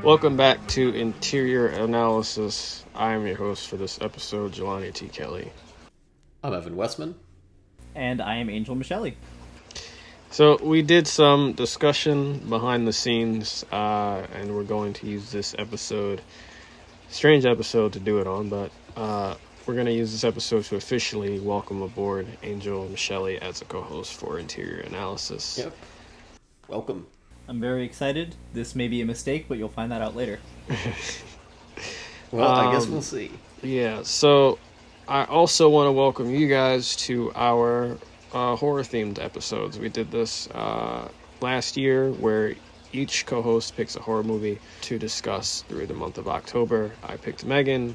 Welcome back to Interior Analysis. I am your host for this episode, Jelani T. Kelly. I'm Evan Westman. And I am Angel Michele. So we did some discussion behind the scenes, and we're going to use this episode, strange episode to do it on, but we're going to use this episode to officially welcome aboard Angel Michele as a co-host for Interior Analysis. Yep. Welcome. I'm very excited. This may be a mistake, but you'll find that out later. Well, I guess we'll see. Yeah, so I also want to welcome you guys to our horror-themed episodes. We did this last year where each co-host picks a horror movie to discuss through the month of October. I picked M3GAN,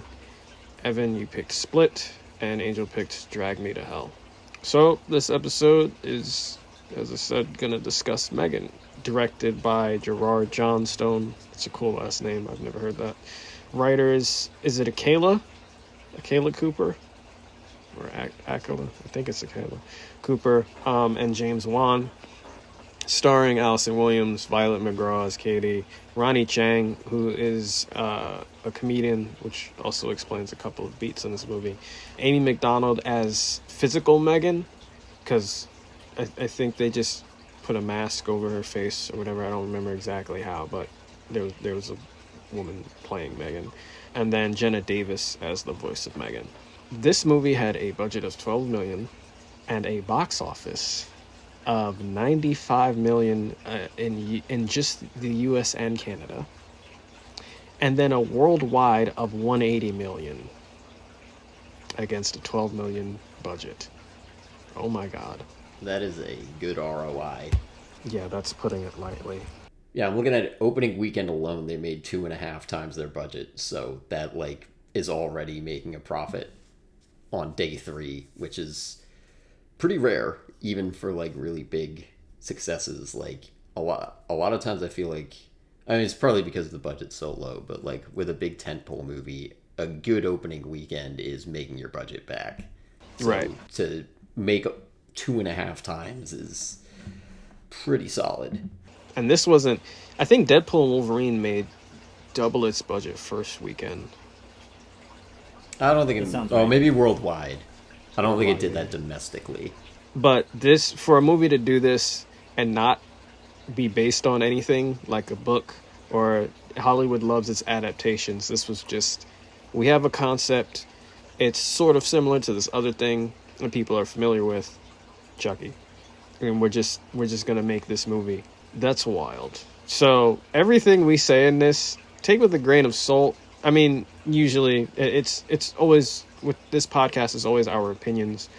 Evan, you picked Split, and Angel picked Drag Me to Hell. So this episode is, as I said, going to discuss M3GAN. Directed by Gerard Johnstone. It's a cool last name. I've never heard that. Writers, is it Akela? Akela Cooper? Or Akela? I think it's Akela Cooper. And James Wan. Starring Allison Williams, Violet McGraw as Katie, Ronnie Chang, who is a comedian, which also explains a couple of beats in this movie. Amy McDonald as physical M3GAN, because I think they just put a mask over her face or whatever. I don't remember exactly how, but there was a woman playing M3GAN. And then Jenna Davis as the voice of M3GAN. This movie had a budget of $12 million and a box office of $95 million in just the US and Canada. And then a worldwide of $180 million against a $12 million budget. Oh my God. That is a good ROI. Yeah, that's putting it lightly. Yeah, I'm looking at opening weekend alone, they made 2.5 times their budget. So that, is already making a profit on day 3, which is pretty rare, even for, really big successes. A lot of times I feel like, it's probably because the budget's so low, but, with a big tentpole movie, a good opening weekend is making your budget back. So right. To make 2.5 times is pretty solid. And this wasn't, I think Deadpool and Wolverine made double its budget first weekend. I don't think right. Maybe worldwide. I don't think it did that domestically. But this, for a movie to do this and not be based on anything like a book, or Hollywood loves its adaptations, this was just, we have a concept, it's sort of similar to this other thing that people are familiar with, Chucky, and we're just gonna make this movie. That's wild. So everything we say in this, take with a grain of salt. I mean, usually it's always, with this podcast, is always our opinions.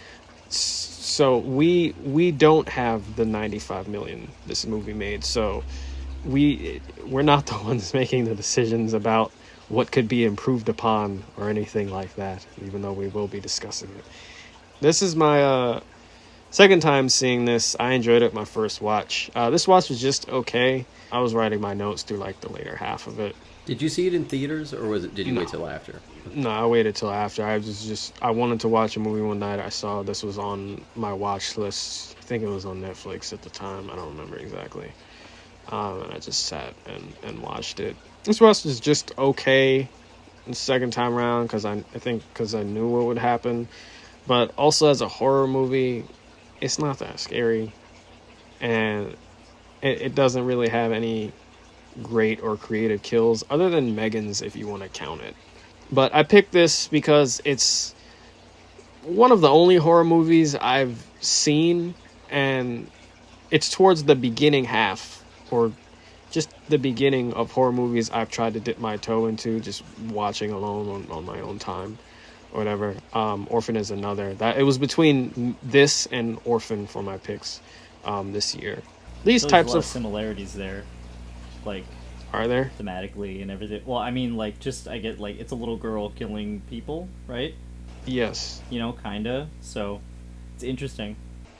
So we don't have the 95 million this movie made. So we're not the ones making the decisions about what could be improved upon or anything like that, even though we will be discussing it. This is my second time seeing this. I enjoyed it my first watch. This watch was just okay. I was writing my notes through the later half of it. Did you see it in theaters, or did you wait till after? No, I waited till after. I wanted to watch a movie one night. I saw this was on my watch list. I think it was on Netflix at the time. I don't remember exactly. And I just sat and watched it. This watch was just okay the second time around, because I think because I knew what would happen. But also as a horror movie, it's not that scary, and it doesn't really have any great or creative kills, other than M3GAN's, if you want to count it. But I picked this because it's one of the only horror movies I've seen, and it's towards the beginning half, or just the beginning of horror movies I've tried to dip my toe into, just watching alone on my own time. Whatever. Orphan is another. That it was between this and Orphan for my picks this year. These types a lot of similarities there, are there thematically and everything. Well, I mean, I get it's a little girl killing people, right? Yes. Kinda. So it's interesting.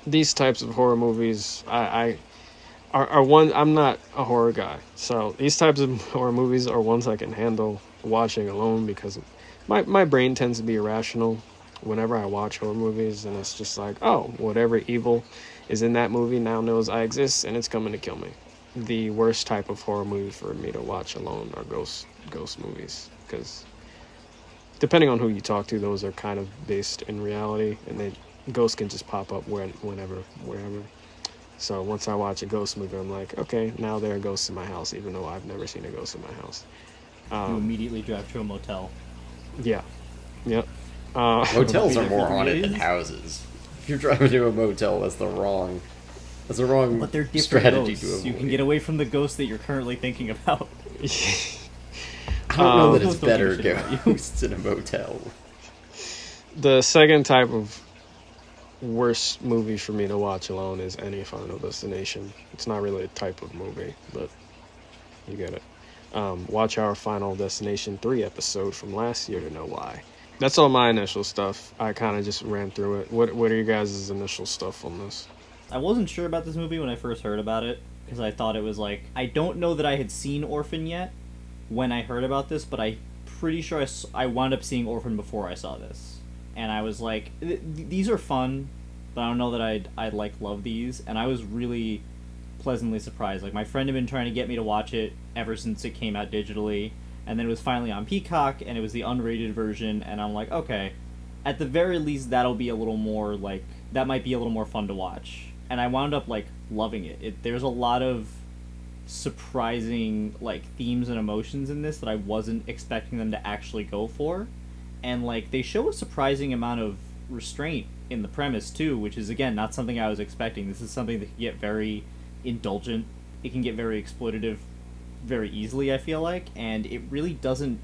These types of horror movies, I are one. I'm not a horror guy, so these types of horror movies are ones I can handle watching alone, because my brain tends to be irrational whenever I watch horror movies, and it's just whatever evil is in that movie now knows I exist, and it's coming to kill me. the worst type of horror movie for me to watch alone are ghost movies, because depending on who you talk to, those are kind of based in reality, and ghosts can just pop up whenever, wherever. So once I watch a ghost movie, I'm like, okay, now there are ghosts in my house, even though I've never seen a ghost in my house. You immediately drive to a motel. Yeah. Yep. Motels are more haunted than houses. If you're driving to a motel, that's the wrong But they're different strategy ghosts. to avoid. You can get away from the ghost that you're currently thinking about. I don't know that it's Ghosts don't give better a shit about you. ghosts in a motel. The second type of worst movie for me to watch alone is any Final Destination. It's not really a type of movie, but you get it. Watch our Final Destination 3 episode from last year to know why. That's all my initial stuff. I kind of just ran through it. What are you guys' initial stuff on this? I wasn't sure about this movie when I first heard about it, because I thought it was like... I don't know that I had seen Orphan yet when I heard about this, but I'm pretty sure I wound up seeing Orphan before I saw this. And I was like, these are fun, but I don't know that I'd like love these. And I was really pleasantly surprised. Like, my friend had been trying to get me to watch it ever since it came out digitally, and then it was finally on Peacock, and it was the unrated version, and I'm like, okay, at the very least that'll be a little more, like, that might be a little more fun to watch. And I wound up, like, loving it. There's a lot of surprising, like, themes and emotions in this that I wasn't expecting them to actually go for. And, like, they show a surprising amount of restraint in the premise, too, which is, again, not something I was expecting. This is something that can get very indulgent. It can get very exploitative very easily, I feel like, and it really doesn't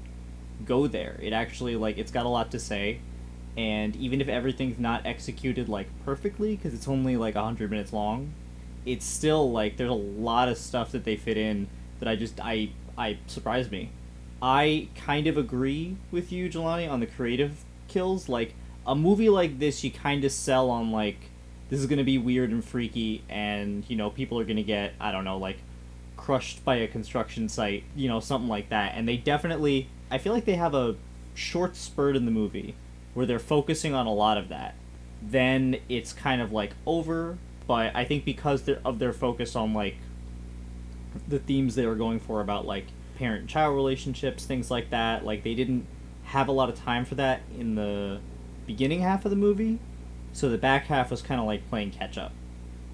go there. It actually, like, it's got a lot to say, and even if everything's not executed, like, perfectly, because it's only, like, 100 minutes long, it's still, like, there's a lot of stuff that they fit in that I surprised me. I kind of agree with you, Jelani, on the creative kills. Like, a movie like this, you kind of sell on, like, this is going to be weird and freaky, and, you know, people are going to get, I don't know, like, crushed by a construction site, you know, something like that. And they definitely, I feel like they have a short spurt in the movie where they're focusing on a lot of that. Then it's kind of, like, over, but I think because of their focus on, like, the themes they were going for about, like, parent-child relationships, things like that, like, they didn't have a lot of time for that in the beginning half of the movie, so the back half was kind of like playing catch-up.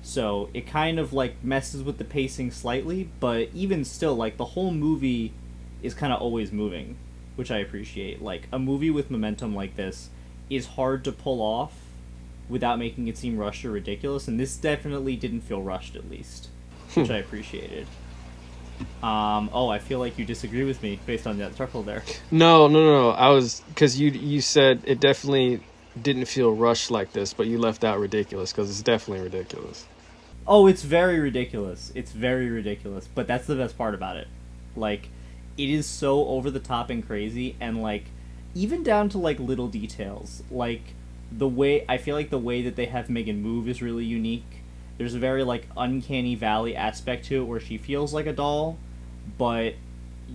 So it kind of, like, messes with the pacing slightly, but even still, like, the whole movie is kind of always moving, which I appreciate. Like, a movie with momentum like this is hard to pull off without making it seem rushed or ridiculous, and this definitely didn't feel rushed, at least, which I appreciated. I feel like you disagree with me based on that chuckle there. No. I was, because you said it definitely didn't feel rushed like this, but you left out ridiculous, because it's definitely ridiculous. Oh, it's very ridiculous. It's very ridiculous, but that's the best part about it. Like, it is so over the top and crazy, and, like, even down to, like, little details. Like, I feel like the way that they have Megan move is really unique. There's a very, like, uncanny valley aspect to it where she feels like a doll, but,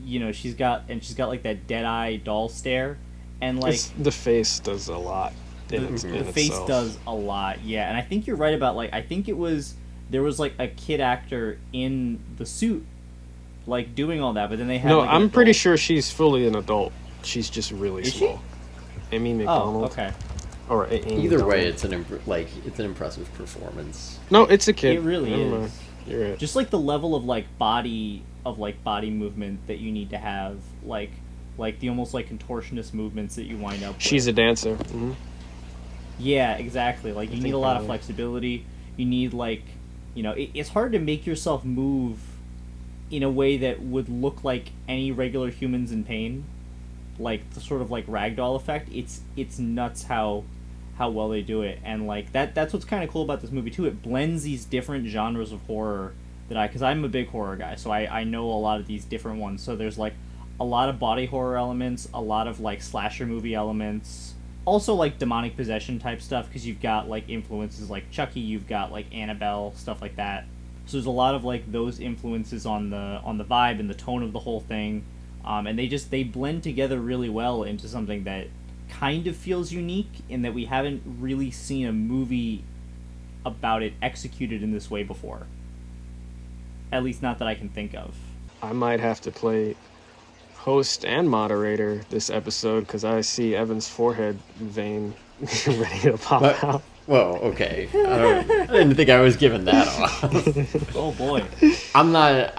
you know, she's got like that dead-eye doll stare, and, like, the face does a lot. The face itself does a lot, yeah. And I think you're right about, like, I think there was, like, a kid actor in the suit, like, doing all that, but then they had, No, like, I'm pretty sure she's fully an adult. She's just really Is small. Amy McDonald. Oh, okay. Or Amy Either way, McDonald. it's an impressive performance. No, it's a kid. It really Never is. mind. You're right. Just, like, the level of, like, body movement that you need to have, like the almost, like, contortionist movements that you wind up with. She's a dancer. Mm-hmm. Yeah, exactly. Like, you need a lot of flexibility. You need, like, you know, it's hard to make yourself move in a way that would look like any regular humans in pain. Like, the sort of, like, ragdoll effect. It's nuts how well they do it. And, like, that's what's kind of cool about this movie, too. It blends these different genres of horror because I'm a big horror guy, so I know a lot of these different ones. So there's, like, a lot of body horror elements, a lot of, like, slasher movie elements, also, like, demonic possession type stuff, because you've got, like, influences like Chucky, you've got, like, Annabelle, stuff like that. So there's a lot of, like, those influences on the vibe and the tone of the whole thing, and they blend together really well into something that kind of feels unique in that we haven't really seen a movie about it executed in this way before. At least not that I can think of. I might have to play host and moderator this episode because I see Evan's forehead vein ready to pop out. Well, okay. I didn't think I was giving that off. Oh boy. I'm not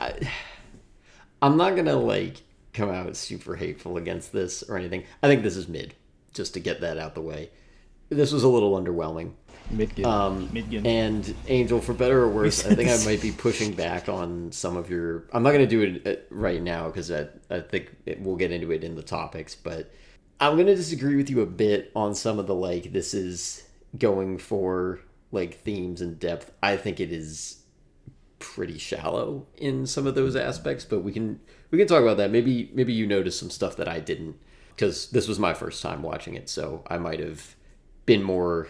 gonna like come out super hateful against this or anything. I think this is mid, just to get that out the way. This was a little underwhelming. Mid-gan. And Angel, for better or worse, I think I might be pushing back on some of your. I'm not gonna do it right now because I think we'll get into it in the topics, but I'm gonna disagree with you a bit on some of the like. This is going for like themes and depth. I think it is pretty shallow in some of those aspects, but we can talk about that. Maybe you noticed some stuff that I didn't, because this was my first time watching it, so I might have been more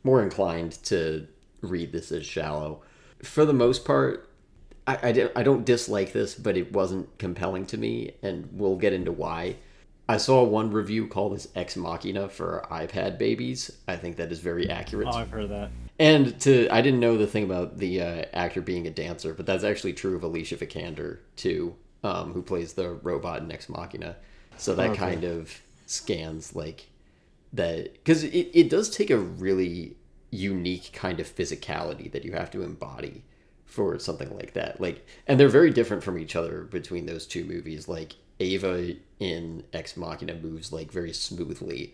inclined to read this as shallow. For the most part, I don't dislike this, but it wasn't compelling to me, and we'll get into why. I saw one review call this Ex Machina for iPad babies. I think that is very accurate. Oh, I've heard that. And I didn't know the thing about the actor being a dancer, but that's actually true of Alicia Vikander too, who plays the robot in Ex Machina. So that kind of scans like that, because it does take a really unique kind of physicality that you have to embody for something like that. Like, and they're very different from each other between those two movies. Like, Ava in Ex Machina moves like very smoothly,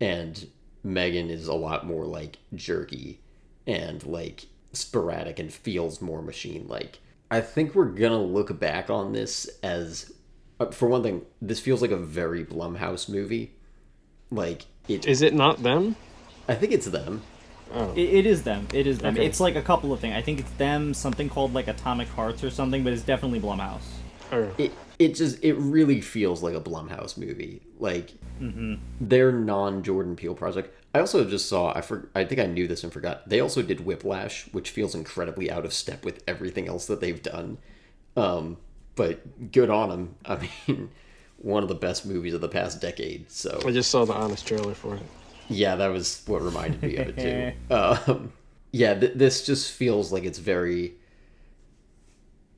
and Megan is a lot more like jerky and like sporadic and feels more machine-like. I think we're gonna look back on this as, for one thing, this feels like a very Blumhouse movie. Like, Is it not them? I think it's them. Oh. It is them. It is them. Okay. It's like a couple of things. I think it's them, something called like Atomic Hearts or something, but it's definitely Blumhouse. It really feels like a Blumhouse movie. Like, their non-Jordan Peele project. I also just saw, I think I knew this and forgot, they also did Whiplash, which feels incredibly out of step with everything else that they've done. But good on them. I mean, one of the best movies of the past decade. So I just saw the honest trailer for it. yeah, that was what reminded me of it too. This just feels like it's very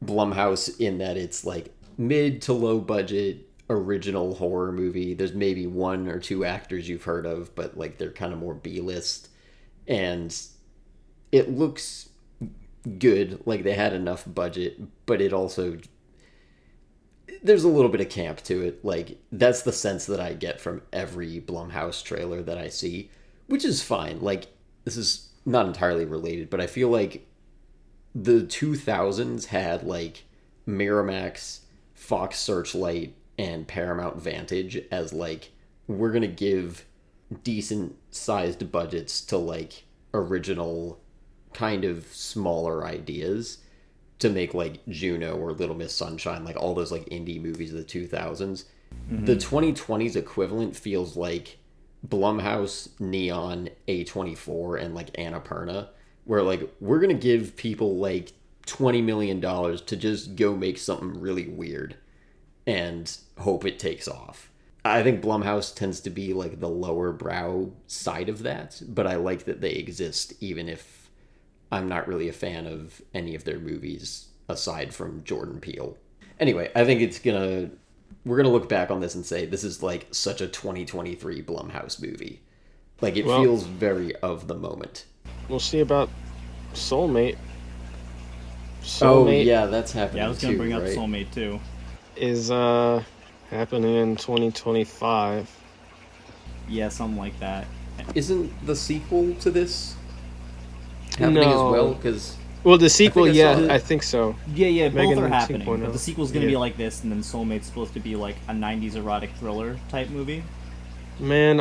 Blumhouse in that it's like mid to low budget original horror movie. There's maybe one or two actors you've heard of, but like they're kind of more B-list, and it looks good. Like they had enough budget, but it also, there's a little bit of camp to it. Like, that's the sense that I get from every Blumhouse trailer that I see, which is fine. Like, this is not entirely related, but I feel like the 2000s had like Miramax, Fox Searchlight, and Paramount Vantage as like, we're gonna give decent sized budgets to like original kind of smaller ideas to make like Juno or Little Miss Sunshine, like all those like indie movies of the 2000s. The 2020s equivalent feels like Blumhouse, Neon, A24, and like Annapurna, where like, we're gonna give people like $20 million to just go make something really weird and hope it takes off. I think Blumhouse tends to be like the lower brow side of that, but I like that they exist, even if I'm not really a fan of any of their movies aside from Jordan Peele. Anyway, I think we're gonna look back on this and say this is like such a 2023 Blumhouse movie. Like, it feels very of the moment. We'll see about Soulmate. Oh yeah, that's happening. Yeah, I was gonna bring up right? Soulmate too. Is happening in 2025. Yeah, something like that. Isn't the sequel to this happening as well? Because well, the sequel, I think so. Yeah, Megan both are happening. 2.0. But the sequel's gonna be like this, and then Soulmate's supposed to be like a 90s erotic thriller type movie. A man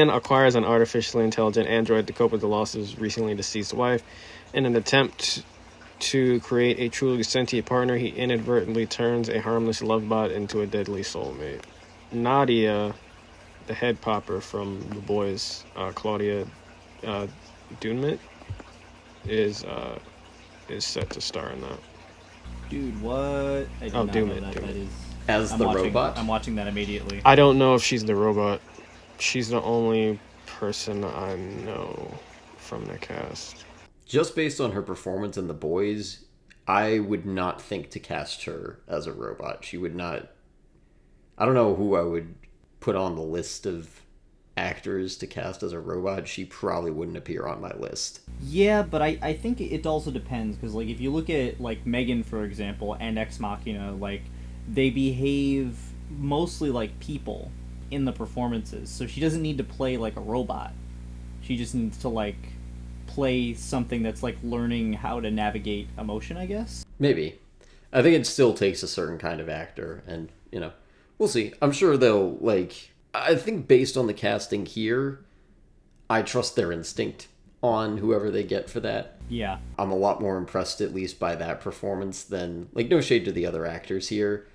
acquires an artificially intelligent android to cope with the loss of his recently deceased wife. In an attempt to create a truly sentient partner, he inadvertently turns a harmless love bot into a deadly soulmate. Nadia, the head popper from The Boys, Claudia Dunmit, is set to star in that. Dude, what? I did not Doom know It, that. Doom That It. is. as the robot. I'm watching that immediately. I don't know if she's the robot. She's the only person I know from the cast. just based on her performance in The Boys, I would not think to cast her as a robot. She would not. I don't know who I would put on the list of actors to cast as a robot. She probably wouldn't appear on my list. Yeah, but I think it also depends, because, like, if you look at, like, Megan, for example, and Ex Machina, like, they behave mostly like people in the performances, so she doesn't need to play like a robot. She just needs to, like, play something that's, like, learning how to navigate emotion, I guess. Maybe. I think it still takes a certain kind of actor, and, we'll see. I'm sure they'll, like... I think based on the casting here, I trust their instinct on whoever they get for that. Yeah. I'm a lot more impressed, at least, by that performance than... Like, no shade to the other actors here.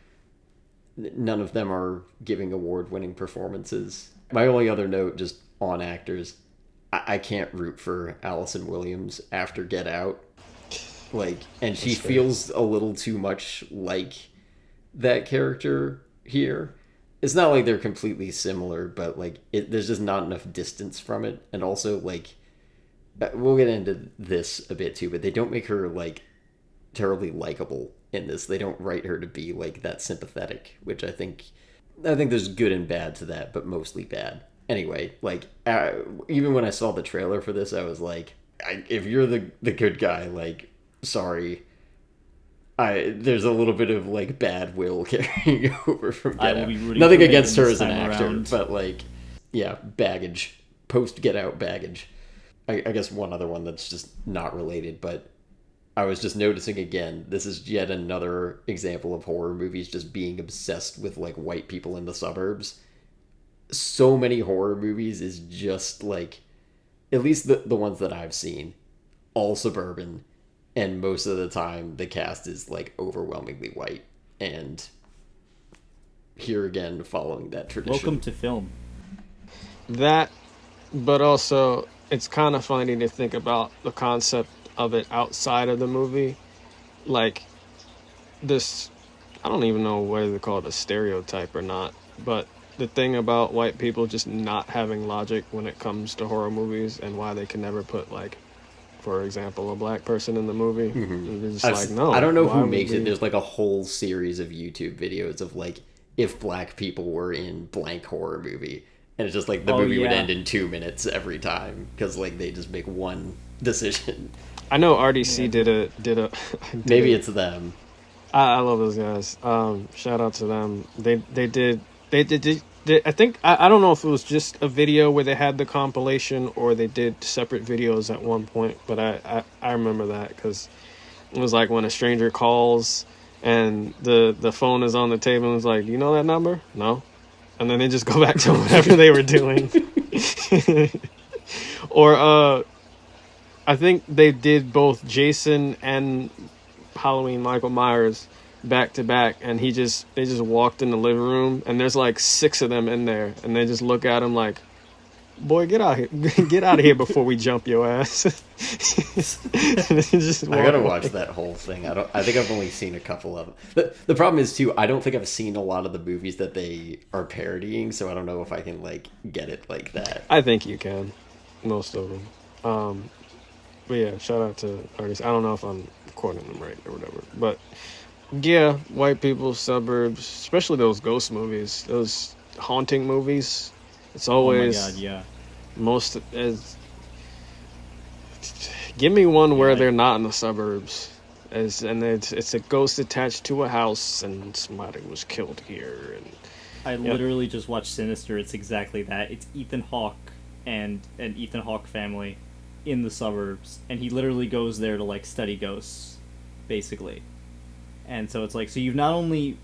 None of them are giving award-winning performances. My only other note, just on actors, I can't root for Allison Williams after Get Out. Like, and she feels a little too much like that character here. It's not like they're completely similar, but, like, there's just not enough distance from it. And also, like, we'll get into this a bit too, but they don't make her, like, terribly likable in this. They don't write her to be, like, that sympathetic, which I think there's good and bad to that, but mostly bad. Anyway, like, even when I saw the trailer for this, I was like, if you're the good guy, like, sorry. There's a little bit of, like, bad will carrying over from Get Out. Nothing against her as an actor, but, like, yeah, baggage. Post Get Out baggage. I guess one other one that's just not related, but I was just noticing again, this is yet another example of horror movies just being obsessed with, like, white people in the suburbs. So many horror movies is just, like, at least the ones that I've seen, all suburban. And most of the time, the cast is, like, overwhelmingly white. And here again, following that tradition. Welcome to film. That, but also, it's kind of funny to think about the concept of it outside of the movie. Like, this, I don't even know whether to call it a stereotype or not, but the thing about white people just not having logic when it comes to horror movies and why they can never put, like, for example, a black person in the movie. Mm-hmm. It's just like, no. I don't know who makes it. There's, like, a whole series of YouTube videos of, like, if black people were in blank horror movie. And it's just, like, the movie would end in 2 minutes every time. Because, like, they just make one decision. I know RDC did a maybe it's them. I love those guys. Shout out to them. They did I think I don't know if it was just a video where they had the compilation or they did separate videos at one point, but I remember that because it was like when a stranger calls and the phone is on the table and it's like, do you know that number? No. And then they just go back to whatever they were doing. Or I think they did both Jason and Halloween Michael Myers back to back, and they just walked in the living room and there's like 6 of them in there and they just look at him like, boy, get out of here before we jump your ass. I gotta watch that whole thing. I think I've only seen a couple of them. The problem is too, I don't think I've seen a lot of the movies that they are parodying, so I don't know if I can, like, get it like that. I think you can, most of them. But yeah, shout out to artists. I don't know if I'm quoting them right or whatever, but yeah, white people, suburbs, especially those ghost movies, those haunting movies. It's always, oh my God, yeah. Most as. Give me one where they're not in the suburbs, and it's a ghost attached to a house, and somebody was killed here. And I literally just watched Sinister. It's exactly that. It's Ethan Hawke and an Ethan Hawke family in the suburbs, and he literally goes there to, like, study ghosts, basically. And so it's like, so you've not only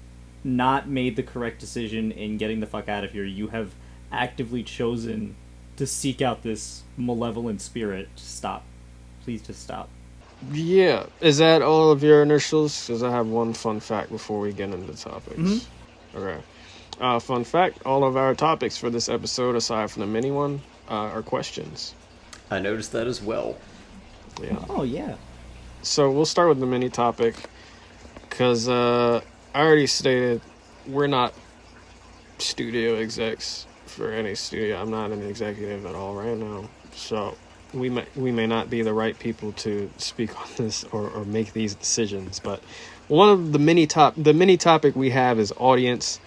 not made the correct decision in getting the fuck out of here, you have actively chosen to seek out this malevolent spirit. Just stop. Please just stop. Yeah. Is that all of your initials? Because I have one fun fact before we get into topics. Mm-hmm. Okay. Fun fact, all of our topics for this episode, aside from the mini one, are questions. I noticed that as well. Yeah. Oh, yeah. So we'll start with the mini topic. Because I already stated we're not studio execs for any studio. I'm not an executive at all right now. So we may not be the right people to speak on this or make these decisions, but one of the mini topic we have is audience.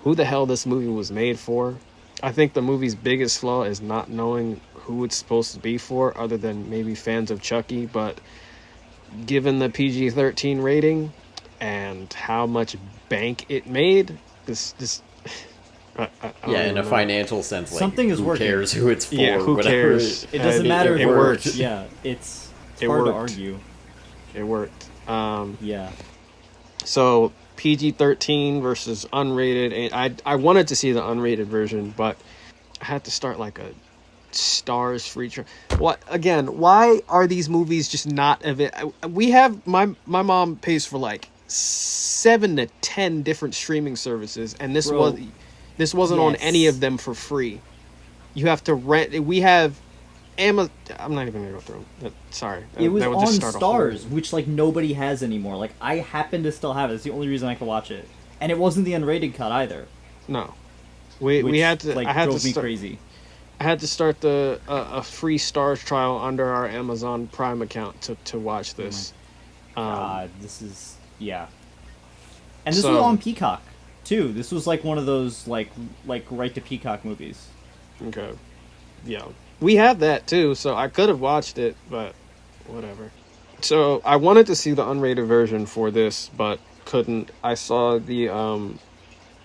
Who the hell this movie was made for? I think the movie's biggest flaw is not knowing who it's supposed to be for, other than maybe fans of Chucky. But given the PG-13 rating and how much bank it made, this in a financial sense, like, something is who working. cares who it's for? Yeah, who whatever. cares? It doesn't matter if it worked. Yeah, it's It hard to worked. argue. It worked. Yeah. So PG-13 versus unrated, and I wanted to see the unrated version, but I had to start like a stars free trial. What again? Why are these movies just not we have my mom pays for like 7 to 10 different streaming services, and this wasn't on any of them for free. You have to rent. We have Amazon. I'm not even gonna go through them. Sorry, It was that would on just start Stars, which like nobody has anymore. Like I happen to still have it. It's the only reason I could watch it, and it wasn't the unrated cut either. No, we Which, had to. like, I had drove to me start, crazy. I had to start a free Stars trial under our Amazon Prime account to watch this. God, this is and this So- was on Peacock too. This was like one of those like right to Peacock movies. Okay, yeah, we have that too, so I could have watched it, but whatever. So I wanted to see the unrated version for this, but couldn't. I saw the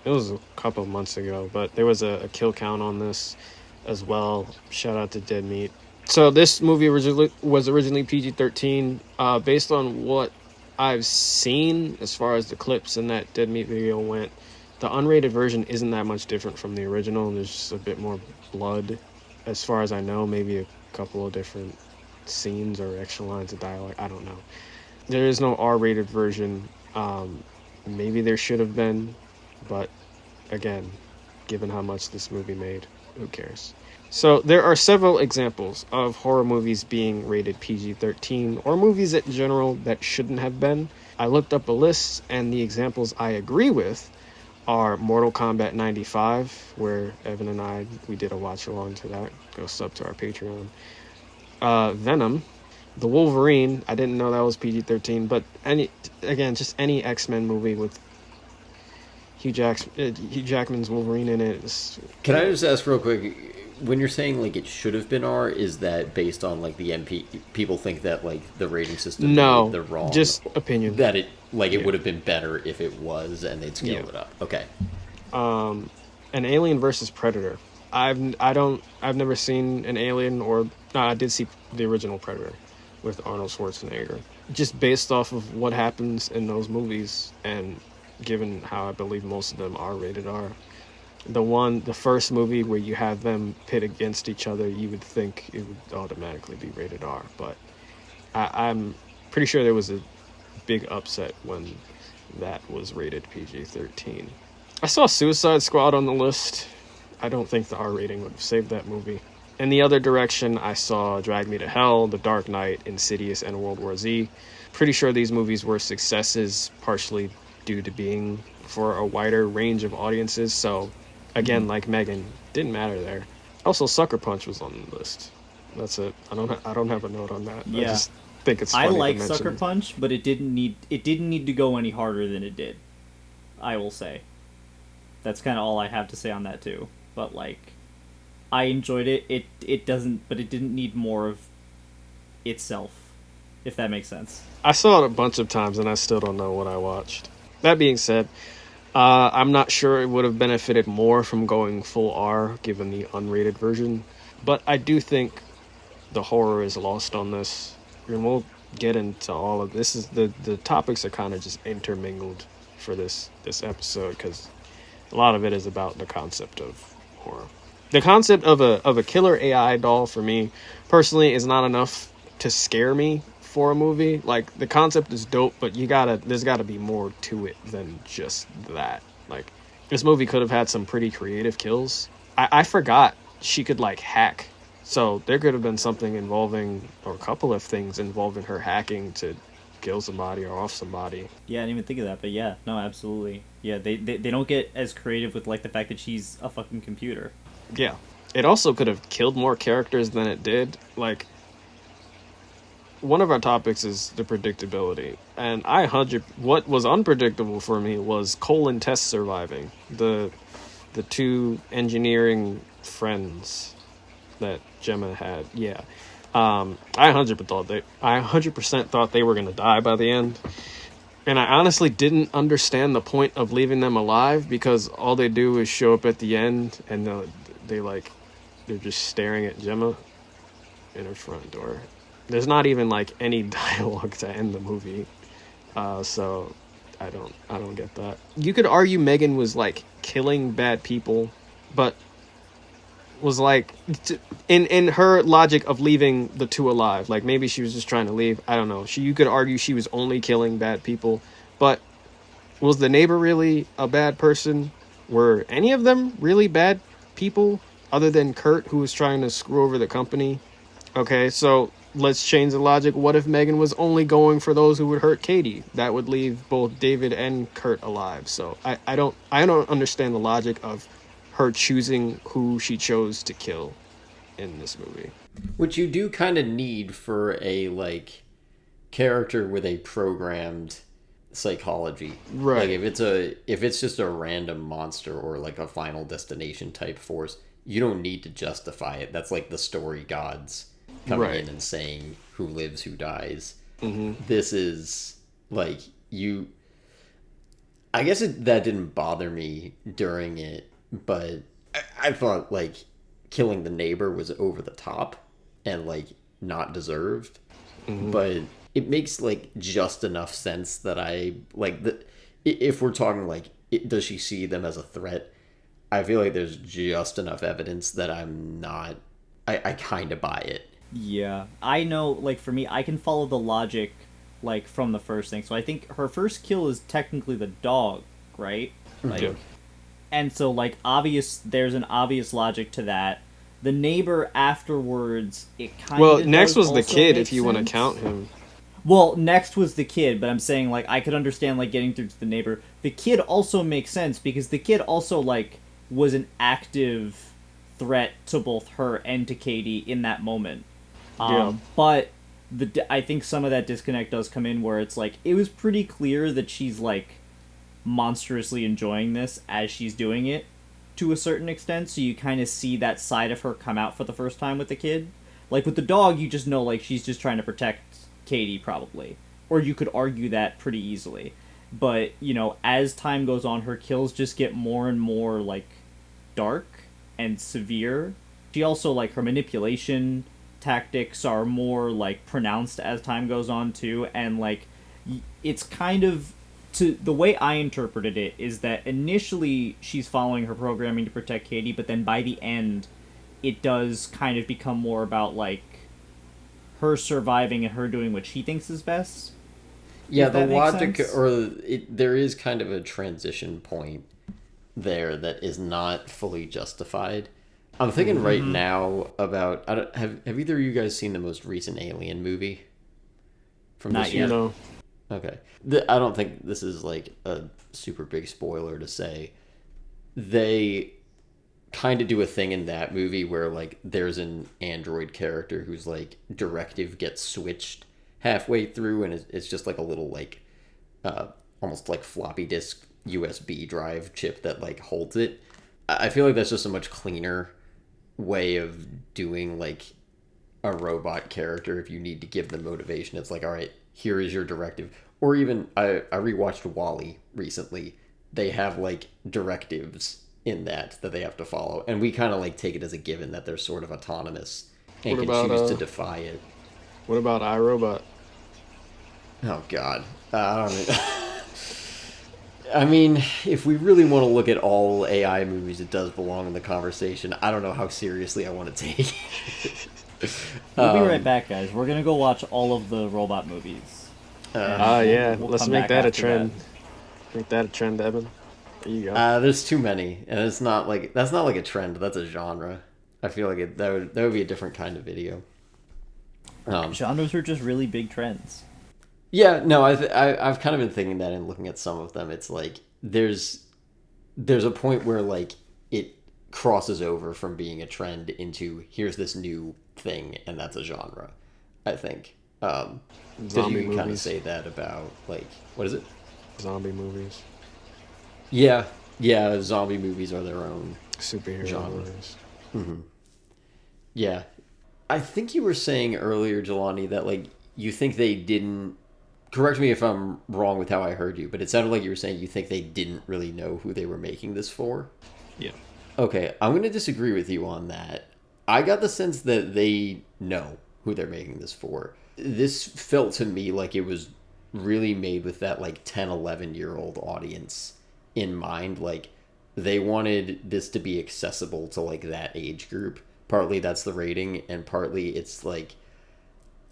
it was a couple of months ago, but there was a kill count on this as well. Shout out to Dead Meat. So this movie was originally PG-13. Based on what I've seen as far as the clips in that Dead Meat video went, the unrated version isn't that much different from the original. There's just a bit more blood, as far as I know. Maybe a couple of different scenes or extra lines of dialogue. I don't know. There is no R-rated version. Maybe there should have been, but again, given how much this movie made, who cares? So there are several examples of horror movies being rated PG-13, or movies in general that shouldn't have been. I looked up a list, and the examples I agree with are Mortal Kombat 95, where Evan and we did a watch along to that. Go sub to our Patreon. Venom, The Wolverine. I didn't know that was PG-13, but just any X-Men movie with Hugh Jackman's Wolverine in it. Can I just ask real quick? When you're saying like it should have been R, is that based on like the MP? People think that like the rating system No, they're wrong. just opinion. That it would have been better if it was, and they'd scale it up. Okay. An Alien versus Predator. I've never seen an Alien, or no, I did see the original Predator with Arnold Schwarzenegger. Just based off of what happens in those movies, and given how I believe most of them are rated R. The first movie where you have them pit against each other, you would think it would automatically be rated R, but I'm pretty sure there was a big upset when that was rated PG-13. I saw Suicide Squad on the list. I don't think the R rating would have saved that movie. In the other direction, I saw Drag Me to Hell, The Dark Knight, Insidious, and World War Z. Pretty sure these movies were successes, partially due to being for a wider range of audiences, so again, like Megan, didn't matter there. Also, Sucker Punch was on the list. That's it. I don't have a note on that. Yeah. I just think it's funny I like to mention. Sucker Punch, but it didn't need to go any harder than it did. I will say. That's kind of all I have to say on that too. But like, I enjoyed it. It didn't need more of itself, if that makes sense. I saw it a bunch of times, and I still don't know what I watched. That being said, I'm not sure it would have benefited more from going full R, given the unrated version. But I do think the horror is lost on this. And we'll get into all of this. The topics are kind of just intermingled for this episode, because a lot of it is about the concept of horror. The concept of a killer AI doll, for me personally, is not enough to scare me for a movie. Like, the concept is dope, but there's gotta be more to it than just that. Like, this movie could have had some pretty creative kills. I forgot she could like hack, so there could have been something involving, or a couple of things involving her hacking to kill somebody or off somebody. Yeah, I didn't even think of that, but yeah, no, absolutely. Yeah, they don't get as creative with like the fact that she's a fucking computer. Yeah, it also could have killed more characters than it did. Like, one of our topics is the predictability, and what was unpredictable for me was Cole and Tess surviving, the two engineering friends that Gemma had. Yeah, I 100% thought they were gonna die by the end, and I honestly didn't understand the point of leaving them alive, because all they do is show up at the end and they're just staring at Gemma in her front door. There's not even like any dialogue to end the movie, so I don't get that. You could argue Megan was like killing bad people, but was like in her logic of leaving the two alive. Like maybe she was just trying to leave. I don't know. You could argue she was only killing bad people, but was the neighbor really a bad person? Were any of them really bad people other than Kurt, who was trying to screw over the company? Okay, so let's change the logic. What if Megan was only going for those who would hurt Katie? That would leave both David and Kurt alive. So I don't understand the logic of her choosing who she chose to kill in this movie. Which you do kind of need for a like character with a programmed psychology. Right. Like if it's just a random monster or like a Final Destination type force, you don't need to justify it. That's like the story gods coming in and saying who lives, who dies. Mm-hmm. This is like I guess that didn't bother me during it, but I thought like killing the neighbor was over the top and like not deserved. Mm-hmm. But it makes like just enough sense that I like if we're talking like does she see them as a threat? I feel like there's just enough evidence that I kind of buy it. Yeah, I know, like, for me, I can follow the logic, like, from the first thing. So I think her first kill is technically the dog, right? Like, yeah. And so, like, there's an obvious logic to that. The neighbor afterwards, it kind of Well, next was the kid, if you want to count him. Well, next was the kid, but I'm saying, like, I could understand, like, getting through to the neighbor. The kid also makes sense, because the kid also, like, was an active threat to both her and to Katie in that moment. But I think some of that disconnect does come in where it's like, it was pretty clear that she's like monstrously enjoying this as she's doing it to a certain extent, so you kind of see that side of her come out for the first time with the kid. Like with the dog, you just know like she's just trying to protect Katie probably, or you could argue that pretty easily. But you know, as time goes on, her kills just get more and more like dark and severe. She also like her manipulation tactics are more like pronounced as time goes on too, and like it's kind of, to the way I interpreted it is that initially she's following her programming to protect Katie, but then by the end it does kind of become more about like her surviving and her doing what she thinks is best. Yeah, the logic there is kind of a transition point there that is not fully justified. I'm thinking right now about have either of you guys seen the most recent Alien movie from this year? No. Okay. I don't think this is like a super big spoiler to say. They kind of do a thing in that movie where like there's an android character whose like directive gets switched halfway through, and it's just like a little like almost like floppy disk USB drive chip that like holds it. I feel like that's just a much cleaner way of doing like a robot character. If you need to give them motivation, it's like, all right, here is your directive. Or even I rewatched WALL-E recently. They have like directives in that they have to follow, and we kind of like take it as a given that they're sort of autonomous and can choose to defy it. What about iRobot? Oh god, I don't know. I mean, if we really want to look at all AI movies, it does belong in the conversation. I don't know how seriously I want to take it. We'll be right back, guys. We're going to go watch all of the robot movies. Yeah. Let's make that a trend. Make that a trend, Evan. There you go. There's too many. And that's not like a trend. That's a genre. I feel like that would be a different kind of video. Genres are just really big trends. Yeah, no, I've kind of been thinking that and looking at some of them. It's like there's a point where like it crosses over from being a trend into here's this new thing, and that's a genre, I think. Because Zombie you can kind of movies. say that about, like, what is it? Zombie movies. Yeah, yeah, zombie movies are their own Superhero genre. movies. Yeah. I think you were saying earlier, Jelani, that, like, you think they didn't... Correct me if I'm wrong with how I heard you, but it sounded like you were saying you think they didn't really know who they were making this for. Yeah. Okay, I'm going to disagree with you on that. I got the sense that they know who they're making this for. This felt to me like it was really made with that, like, 10, 11-year-old audience in mind. Like, they wanted this to be accessible to, like, that age group. Partly that's the rating, and partly it's, like,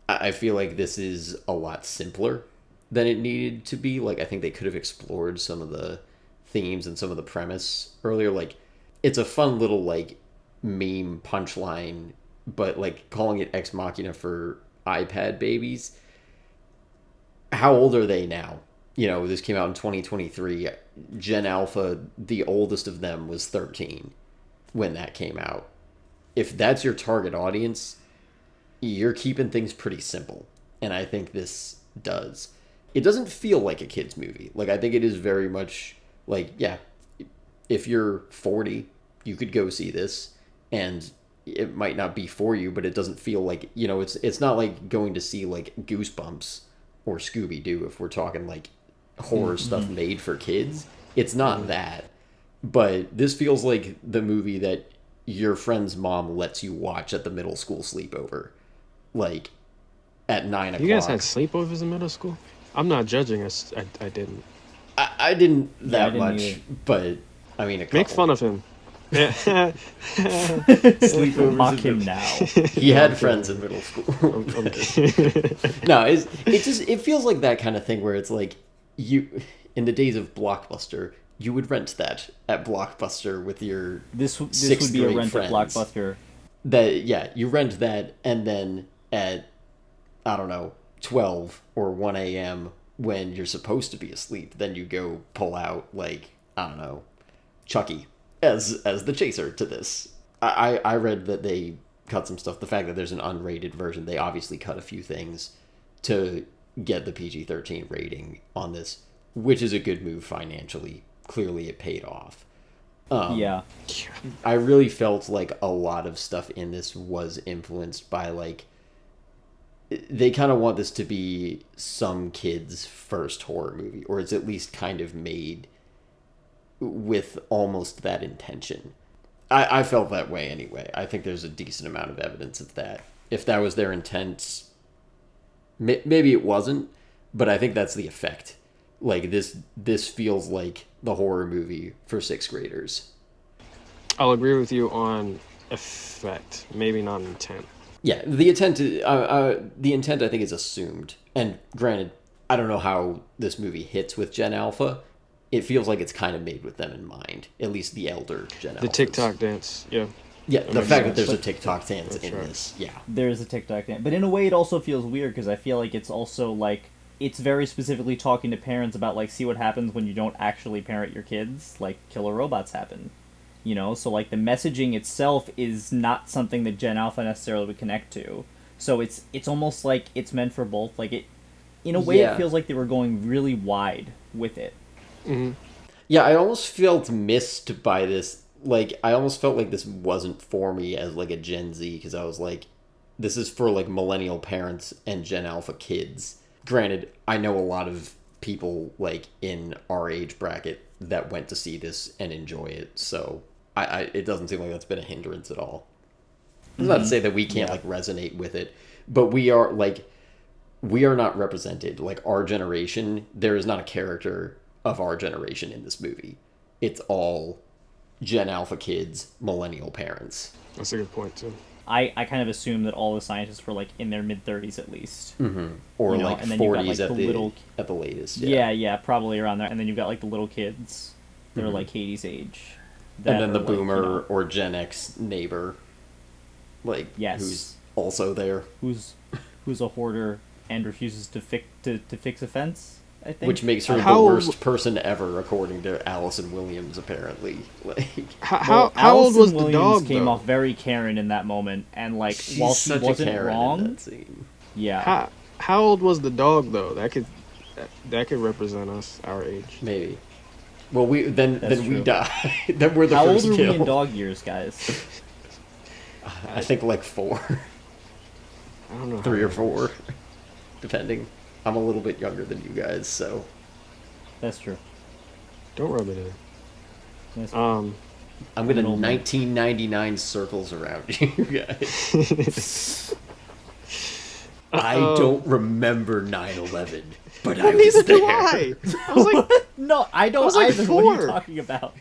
I feel like this is a lot simpler than it needed to be. Like, I think they could have explored some of the themes and some of the premise earlier. Like, it's a fun little, like, meme punchline, but, like, calling it Ex Machina for iPad babies. How old are they now? You know, this came out in 2023. Gen Alpha, the oldest of them, was 13 when that came out. If that's your target audience, you're keeping things pretty simple. And I think this does. It doesn't feel like a kid's movie. Like, I think it is very much like, yeah, if you're 40, you could go see this, and it might not be for you, but it doesn't feel like, you know, it's not like going to see, like, Goosebumps or Scooby-Doo if we're talking, like, horror stuff made for kids. It's not that. But this feels like the movie that your friend's mom lets you watch at the middle school sleepover. Like, at 9 o'clock. You guys had sleepovers in middle school? I'm not judging us. I didn't. I didn't that I didn't much, either. but, I mean, a couple. Make fun of him. Sleepovers Mock in him middle- now. He had friends in middle school. No, it feels like that kind of thing where it's like, you, in the days of Blockbuster, you would rent that at Blockbuster with your This sixth would be a grade rent friends. at Blockbuster. That, yeah, you rent that, and then at, I don't know, 12 or 1 a.m. when you're supposed to be asleep, then you go pull out, like, I don't know, Chucky as the chaser to this. I read that they cut some stuff. The fact that there's an unrated version, they obviously cut a few things to get the PG-13 rating on this, which is a good move financially. Clearly it paid off. Yeah. I really felt like a lot of stuff in this was influenced by, like, they kind of want this to be some kid's first horror movie, or it's at least kind of made with almost that intention. I felt that way anyway. I think there's a decent amount of evidence of that. If that was their intent, maybe it wasn't, but I think that's the effect. Like, this feels like the horror movie for sixth graders. I'll agree with you on effect, maybe not intent. Yeah, the intent I think is assumed. And granted, I don't know how this movie hits with Gen Alpha. It feels like it's kind of made with them in mind. At least the elder Gen Alphas. The TikTok dance, yeah. Yeah, the makes fact that sense. there's a TikTok dance in right. this. Yeah. There's a TikTok dance. But in a way, it also feels weird because I feel like it's also, like, it's very specifically talking to parents about, like, see what happens when you don't actually parent your kids. Like, killer robots happen. You know? So, like, the messaging itself is not something that Gen Alpha necessarily would connect to. So it's almost like it's meant for both. Like, it, in a way, Yeah. it feels like they were going really wide with it. Mm-hmm. Yeah, I almost felt missed by this. Like, I almost felt like this wasn't for me as, like, a Gen Z, because I was like, this is for, like, millennial parents and Gen Alpha kids. Granted, I know a lot of people, like, in our age bracket that went to see this and enjoy it, so it doesn't seem like that's been a hindrance at all. It's not to say that we can't, like, resonate with it, but we are not represented. Like, our generation, there is not a character of our generation in this movie. It's all Gen Alpha kids, millennial parents. That's a good point, too. I kind of assume that all the scientists were, like, in their mid-30s at least. Mm-hmm. Or, You know, like, and then you've got, 40s like, at the latest. Yeah, probably around there. And then you've got, like, the little kids that are, like, Hades' age. And then the are, like, boomer you know, or Gen X neighbor, like, Yes. who's also there. who's a hoarder and refuses to fix a fence, I think. Which makes her How- the worst person ever, according to Allison Williams, apparently. Like, How old Allison was the Williams dog, came though? off very Karen in that moment, and, like, she's while she such a wasn't Karen in wrong, that scene. yeah. how old was the dog though? That could represent us, our age. Maybe. Well, we then we true. die. Then we're the How first old are kill. we in dog years, guys? I think like 4, I don't know. 3 or 4, depending. I'm a little bit younger than you guys, so That's true. Don't rub it in. That's true. I'm gonna An old man. 1999 circles around you guys. I Uh-oh. don't remember 9/11, but I Well, was neither there. do I. I was like, No, I don't was like either. What are you 4. talking about?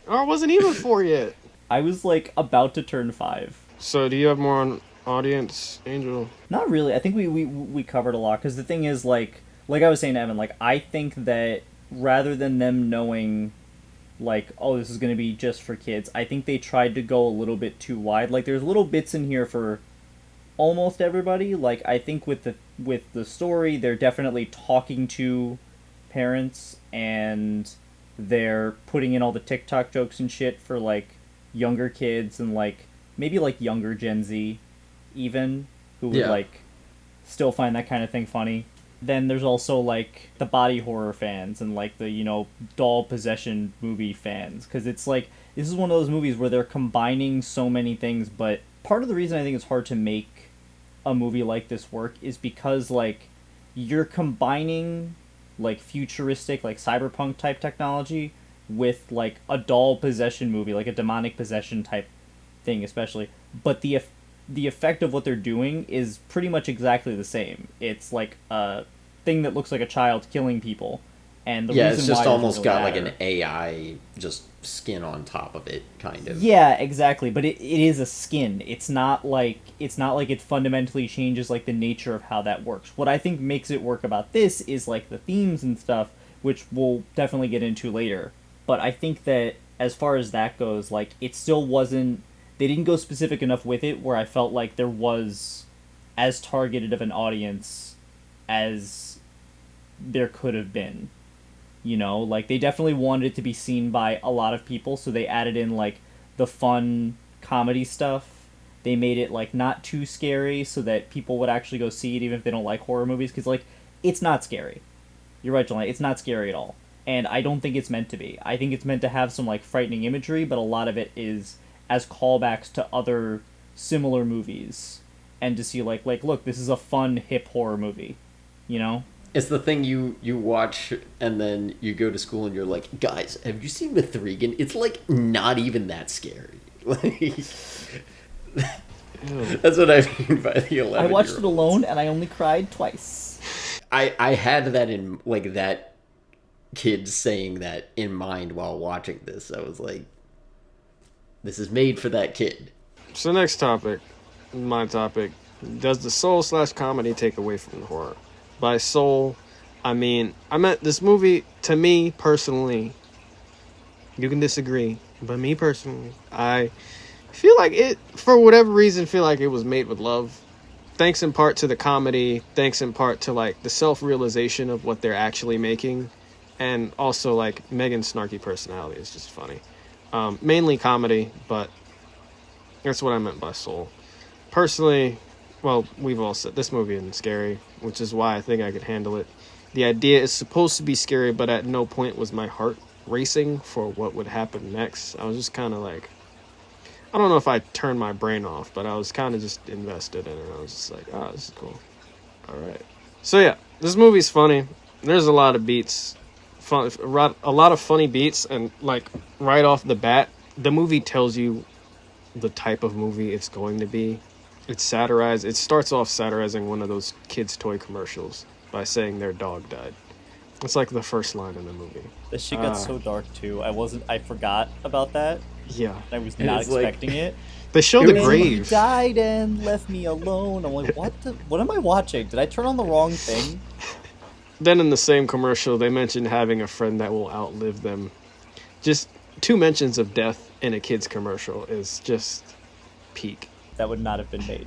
I wasn't even 4 yet. I was like about to turn 5. So, do you have more on audience, Angel? Not really. I think we covered a lot because the thing is like I was saying to Evan, like I think that rather than them knowing like, oh, this is going to be just for kids, I think they tried to go a little bit too wide. Like there's little bits in here for almost everybody. Like I think with the story, they're definitely talking to parents and they're putting in all the TikTok jokes and shit for like younger kids and like maybe like younger Gen Z even who would Yeah. like still find that kind of thing funny. Then there's also like the body horror fans and like the, you know, doll possession movie fans because it's like this is one of those movies where they're combining so many things, but part of the reason I think it's hard to make a movie like this work is because like you're combining like futuristic like cyberpunk type technology with like a doll possession movie, like a demonic possession type thing especially, but the effect of what they're doing is pretty much exactly the same. It's like a thing that looks like a child killing people, and the Yeah, reason it's just why doesn't almost really got like matter. an AI just skin on top of it, kind of. Yeah, exactly. But it is a skin. It's not like it fundamentally changes like the nature of how that works. What I think makes it work about this is like the themes and stuff, which we'll definitely get into later. But I think that as far as that goes, like it still wasn't. They didn't go specific enough with it where I felt like there was as targeted of an audience as there could have been. You know, like they definitely wanted it to be seen by a lot of people, so they added in like the fun comedy stuff. They made it like not too scary so that people would actually go see it even if they don't like horror movies because like it's not scary. You're right, Jelani, it's not scary at all. And I don't think it's meant to be. I think it's meant to have some like frightening imagery, but a lot of it is as callbacks to other similar movies and to see like look, this is a fun hip horror movie, you know? It's the thing you watch and then you go to school and you're like, guys, have you seen M3GAN? It's like not even that scary. Like, that's what I mean by the 11. I watched it alone and I only cried twice. I had that in like that kid saying that in mind while watching this. I was like, this is made for that kid. So next topic, my topic, does the soul/comedy take away from the horror? By soul, I mean, I meant this movie, to me personally, you can disagree, but me personally, I feel like it, for whatever reason, feel like it was made with love. Thanks in part to the comedy, thanks in part to like the self-realization of what they're actually making, and also like Megan's snarky personality is just funny. Mainly comedy, but that's what I meant by soul. Personally, well, we've all said this movie isn't scary, which is why I think I could handle it. The idea is supposed to be scary, but at no point was my heart racing for what would happen next. I was just kind of like, I don't know if I turned my brain off, but I was kind of just invested in it. I was just like, oh, this is cool. All right. So yeah, this movie's funny. There's a lot of beats. A lot of funny beats, and like right off the bat, the movie tells you the type of movie it's going to be. It starts off satirizing one of those kids' toy commercials by saying their dog died. It's like the first line in the movie. This shit got so dark too. I forgot about that. Yeah. I was not was like- expecting it. They show the And he grave. died and left me alone. I'm like, what am I watching? Did I turn on the wrong thing? Then in the same commercial, they mentioned having a friend that will outlive them. Just 2 mentions of death in a kid's commercial is just peak. That would not have been made.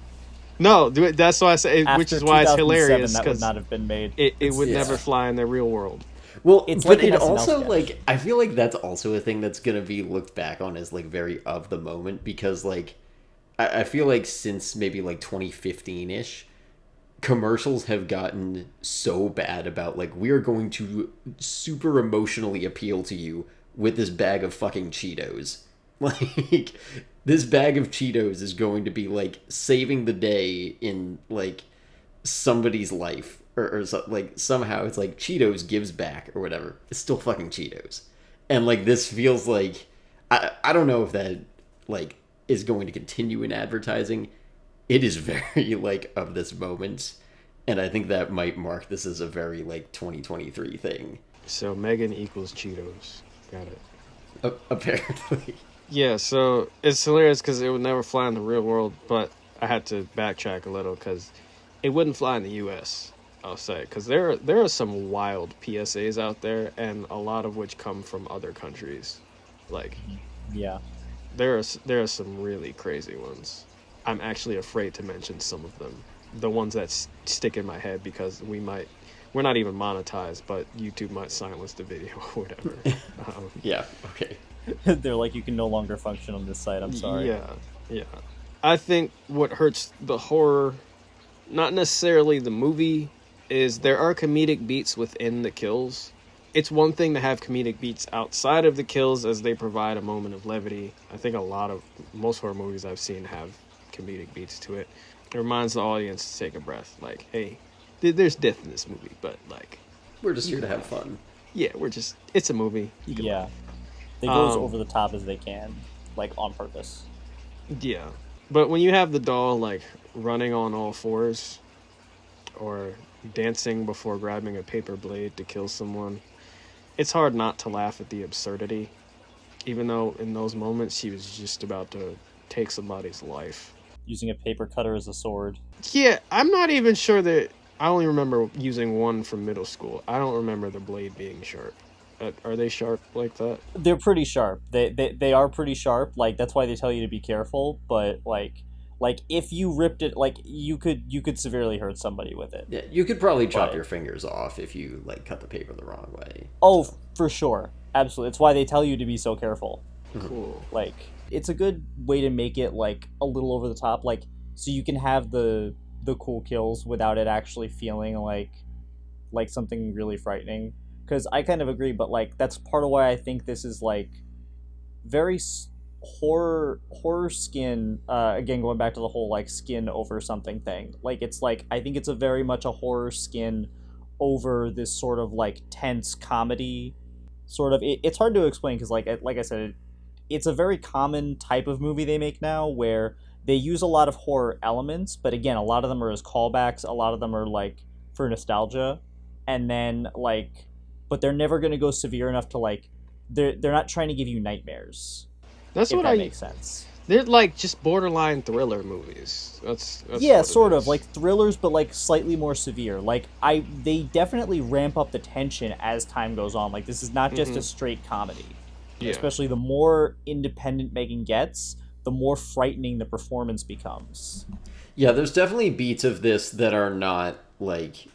No, that's why I say, which After is why it's 2007, hilarious, that would because not have been made. it would Yeah. never fly in the real world. Well, It's but like an it SNL also sketch. like I feel like that's also a thing that's gonna be looked back on as like very of the moment because like I feel like since maybe like 2015 ish, commercials have gotten so bad about, like, we are going to super emotionally appeal to you with this bag of fucking Cheetos. Like, this bag of Cheetos is going to be, like, saving the day in, like, somebody's life. Or like, somehow it's like Cheetos gives back or whatever. It's still fucking Cheetos. And, like, this feels like... I don't know if that, like, is going to continue in advertising. It is very, like, of this moment. And I think that might mark this as a very, like, 2023 thing. So M3GAN equals Cheetos. Got it. Apparently. Yeah, so it's hilarious because it would never fly in the real world, but I had to backtrack a little because it wouldn't fly in the U.S., I'll say, because there are some wild PSAs out there, and a lot of which come from other countries. Like, Yeah. there are some really crazy ones. I'm actually afraid to mention some of them. The ones that stick in my head because we're not even monetized, but YouTube might silence the video or whatever. Yeah, okay. They're like, you can no longer function on this site. I'm sorry. Yeah. I think what hurts the horror, not necessarily the movie, is there are comedic beats within the kills. It's one thing to have comedic beats outside of the kills as they provide a moment of levity. I think most horror movies I've seen have comedic beats to it. It reminds the audience to take a breath. Like, hey, there's death in this movie, but, like... We're just here to have fun. Yeah, it's a movie. You can laugh. They go as over the top as they can, like, on purpose. Yeah. But when you have the doll, like, running on all fours, or dancing before grabbing a paper blade to kill someone, it's hard not to laugh at the absurdity, even though in those moments she was just about to take somebody's life. Using a paper cutter as a sword. Yeah, I'm not even sure that... I only remember using one from middle school. I don't remember the blade being sharp. Are they sharp like that? They're pretty sharp. They are pretty sharp. Like, that's why they tell you to be careful. But like if you ripped it, like, you could severely hurt somebody with it. Yeah, you could probably chop your fingers off if you, like, cut the paper the wrong way. Oh, for sure, absolutely. It's why they tell you to be so careful. Cool. Like, it's a good way to make it, like, a little over the top. Like, so you can have the cool kills without it actually feeling like something really frightening. Because I kind of agree, but, like, that's part of why I think this is, like, very horror skin, again, going back to the whole, like, skin over something thing. Like, it's, like, I think it's a very much a horror skin over this sort of, like, tense comedy sort of... It's hard to explain, because, like I said, it's a very common type of movie they make now, where they use a lot of horror elements, but again, a lot of them are as callbacks, a lot of them are, like, for nostalgia, and then, like... But they're never going to go severe enough to, like, they're not trying to give you nightmares. That's if what that makes sense. They're like just borderline thriller movies. That's yeah, sort of like thrillers, but like slightly more severe. Like they definitely ramp up the tension as time goes on. Like, this is not just a straight comedy. Yeah. Especially the more independent M3GAN gets, the more frightening the performance becomes. Yeah, there's definitely beats of this that are not like...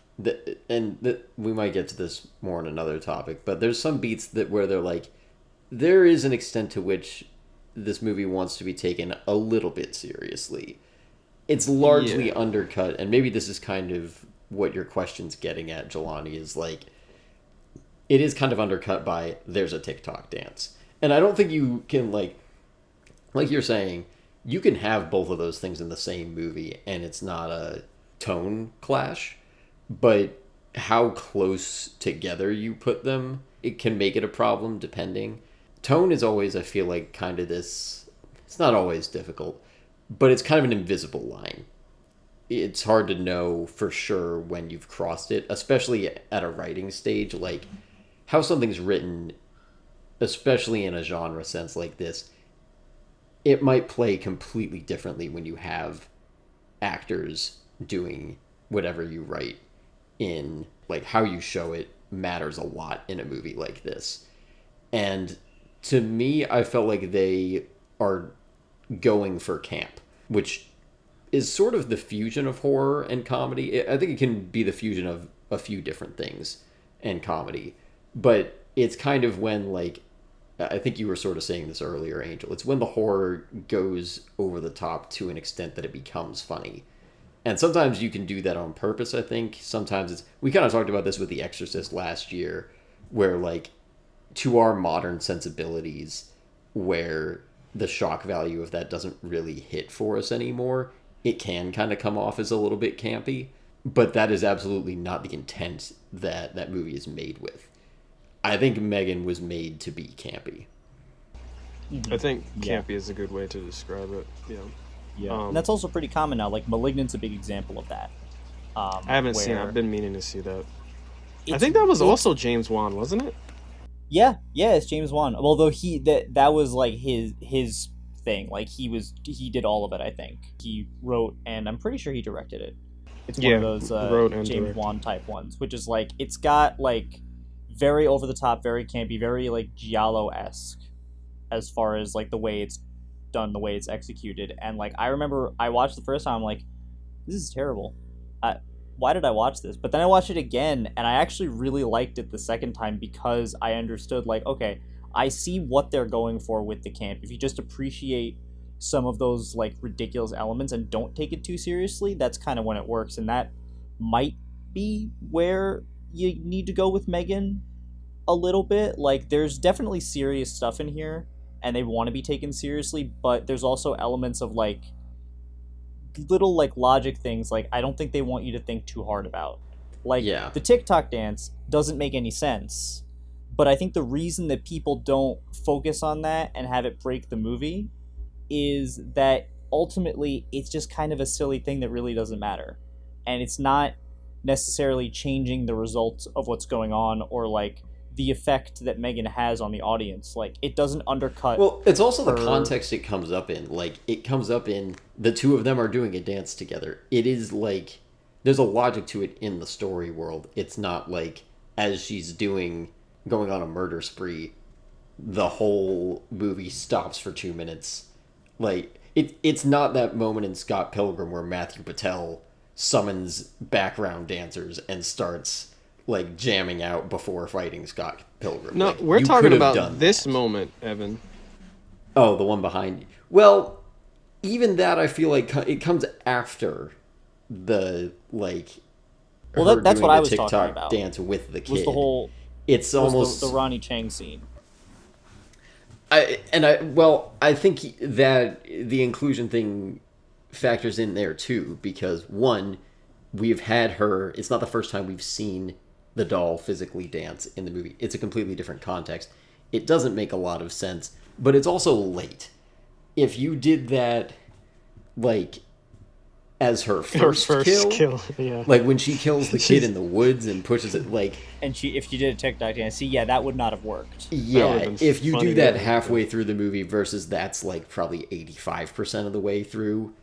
we might get to this more in another topic, but there's some beats where they're like, there is an extent to which this movie wants to be taken a little bit seriously. It's largely undercut, and maybe this is kind of what your question's getting at, Jelani, is like, it is kind of undercut by there's a TikTok dance. And I don't think you can, like you're saying, you can have both of those things in the same movie, and it's not a tone clash. But how close together you put them, it can make it a problem, depending. Tone is always, I feel like, kind of this... It's not always difficult, but it's kind of an invisible line. It's hard to know for sure when you've crossed it, especially at a writing stage. Like, how something's written, especially in a genre sense like this, it might play completely differently when you have actors doing whatever you write. In, like, how you show it matters a lot in a movie like this. And to me, I felt like they are going for camp, which is sort of the fusion of horror and comedy. I think it can be the fusion of a few different things and comedy, but it's kind of when, like, I think you were sort of saying this earlier, Angel, it's when the horror goes over the top to an extent that it becomes funny. And sometimes you can do that on purpose, I think. Sometimes it's... We kind of talked about this with The Exorcist last year, where, like, to our modern sensibilities, where the shock value of that doesn't really hit for us anymore, it can kind of come off as a little bit campy. But that is absolutely not the intent that that movie is made with. I think M3GAN was made to be campy. I think campy is a good way to describe it. Yeah, and that's also pretty common now. Like Malignant's a big example of that. I haven't seen it. I've been meaning to see that. I think that was also James Wan, wasn't it? Yeah, it's James Wan. Although that was like his thing. Like he did all of it. I think he wrote, and I'm pretty sure he directed it. It's one of those James Wan type ones, which is like it's got like very over the top, very campy, very like Giallo-esque as far as like the way it's done, the way it's executed. And like I remember I watched the first time, I'm like, this is terrible. Why did I watch this? But then I watched it again, and I actually really liked it the second time because I understood, like, okay, I see what they're going for with the camp. If you just appreciate some of those, like, ridiculous elements and don't take it too seriously, that's kind of when it works. And that might be where you need to go with M3GAN a little bit. Like, there's definitely serious stuff in here, and they want to be taken seriously, but there's also elements of, like, little like logic things like I don't think they want you to think too hard about. Like the TikTok dance doesn't make any sense, but I think the reason that people don't focus on that and have it break the movie is that ultimately it's just kind of a silly thing that really doesn't matter, and it's not necessarily changing the results of what's going on or like the effect that M3GAN has on the audience. Like, it doesn't undercut... Well, it's also the context it comes up in. Like, it comes up in the two of them are doing a dance together. It is, like... There's a logic to it in the story world. It's not, like, as she's going on a murder spree, the whole movie stops for 2 minutes. Like, it's not that moment in Scott Pilgrim where Matthew Patel summons background dancers and starts... like jamming out before fighting Scott Pilgrim. No, like, we're talking about this moment, Evan. Oh, the one behind you. Well, even that I feel like it comes after the like. Well, that's what I was talking about. Dance with the kid. Was the whole? It's almost the Ronnie Chang scene. I think that the inclusion thing factors in there too, because one, we've had her. It's not the first time we've seen the doll physically dance in the movie. It's a completely different context. It doesn't make a lot of sense, but it's also late. If you did that, like, as her first kill, yeah. Like when she kills the kid in the woods and pushes it, like... And if you did a TikTok dance, that would not have worked. Yeah, if you do that halfway through the movie versus that's, like, probably 85% of the way through...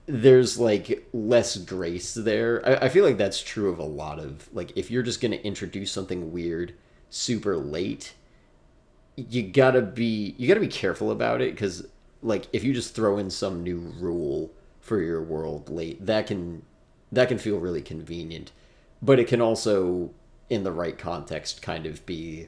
There's, like, less grace there. I feel like that's true of a lot of... Like, if you're just going to introduce something weird super late, you gotta be careful about it, because, like, if you just throw in some new rule for your world late, that can feel really convenient. But it can also, in the right context, kind of be,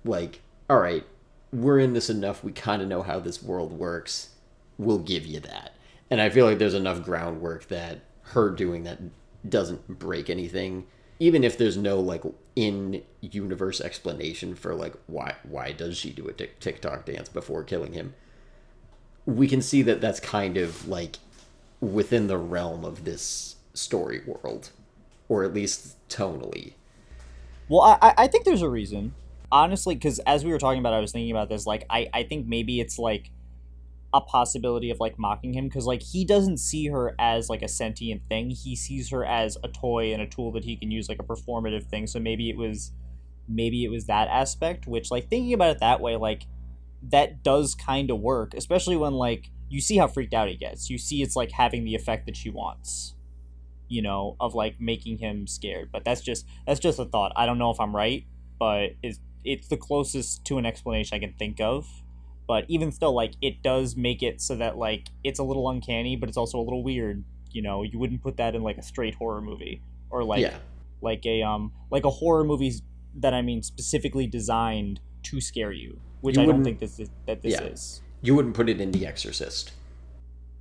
like, all right, we're in this enough, we kind of know how this world works, we'll give you that. And I feel like there's enough groundwork that her doing that doesn't break anything. Even if there's no, like, in-universe explanation for, like, why does she do a TikTok dance before killing him? We can see that that's kind of, like, within the realm of this story world. Or at least tonally. Well, I think there's a reason. Honestly, because as we were talking about, I was thinking about this, like, I think maybe it's, like, a possibility of like mocking him, because like he doesn't see her as like a sentient thing. He sees her as a toy and a tool that he can use, like a performative thing. So maybe it was that aspect, which, like, thinking about it that way, like, that does kind of work, especially when, like, you see how freaked out he gets. You see it's like having the effect that she wants, you know, of like making him scared. But that's just a thought. I don't know if I'm right, but it's the closest to an explanation I can think of. But even still, like, it does make it so that, like, it's a little uncanny, but it's also a little weird. You know, you wouldn't put that in, like, a straight horror movie. Or, like, like a horror movie that, I mean, specifically designed to scare you. Which I don't think this is. You wouldn't put it in The Exorcist.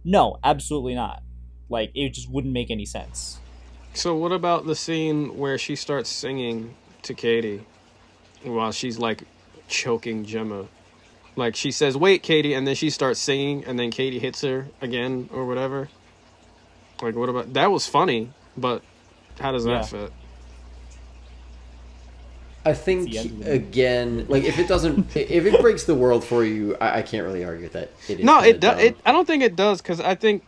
No, absolutely not. Like, it just wouldn't make any sense. So what about the scene where she starts singing to Katie while she's like choking Gemma? Like she says, "Wait, Katie," and then she starts singing, and then Katie hits her again or whatever. Like, what about that? Was funny, but how does that fit? I think again, like if it breaks the world for you, I can't really argue with that. It does. I don't think it does, because I think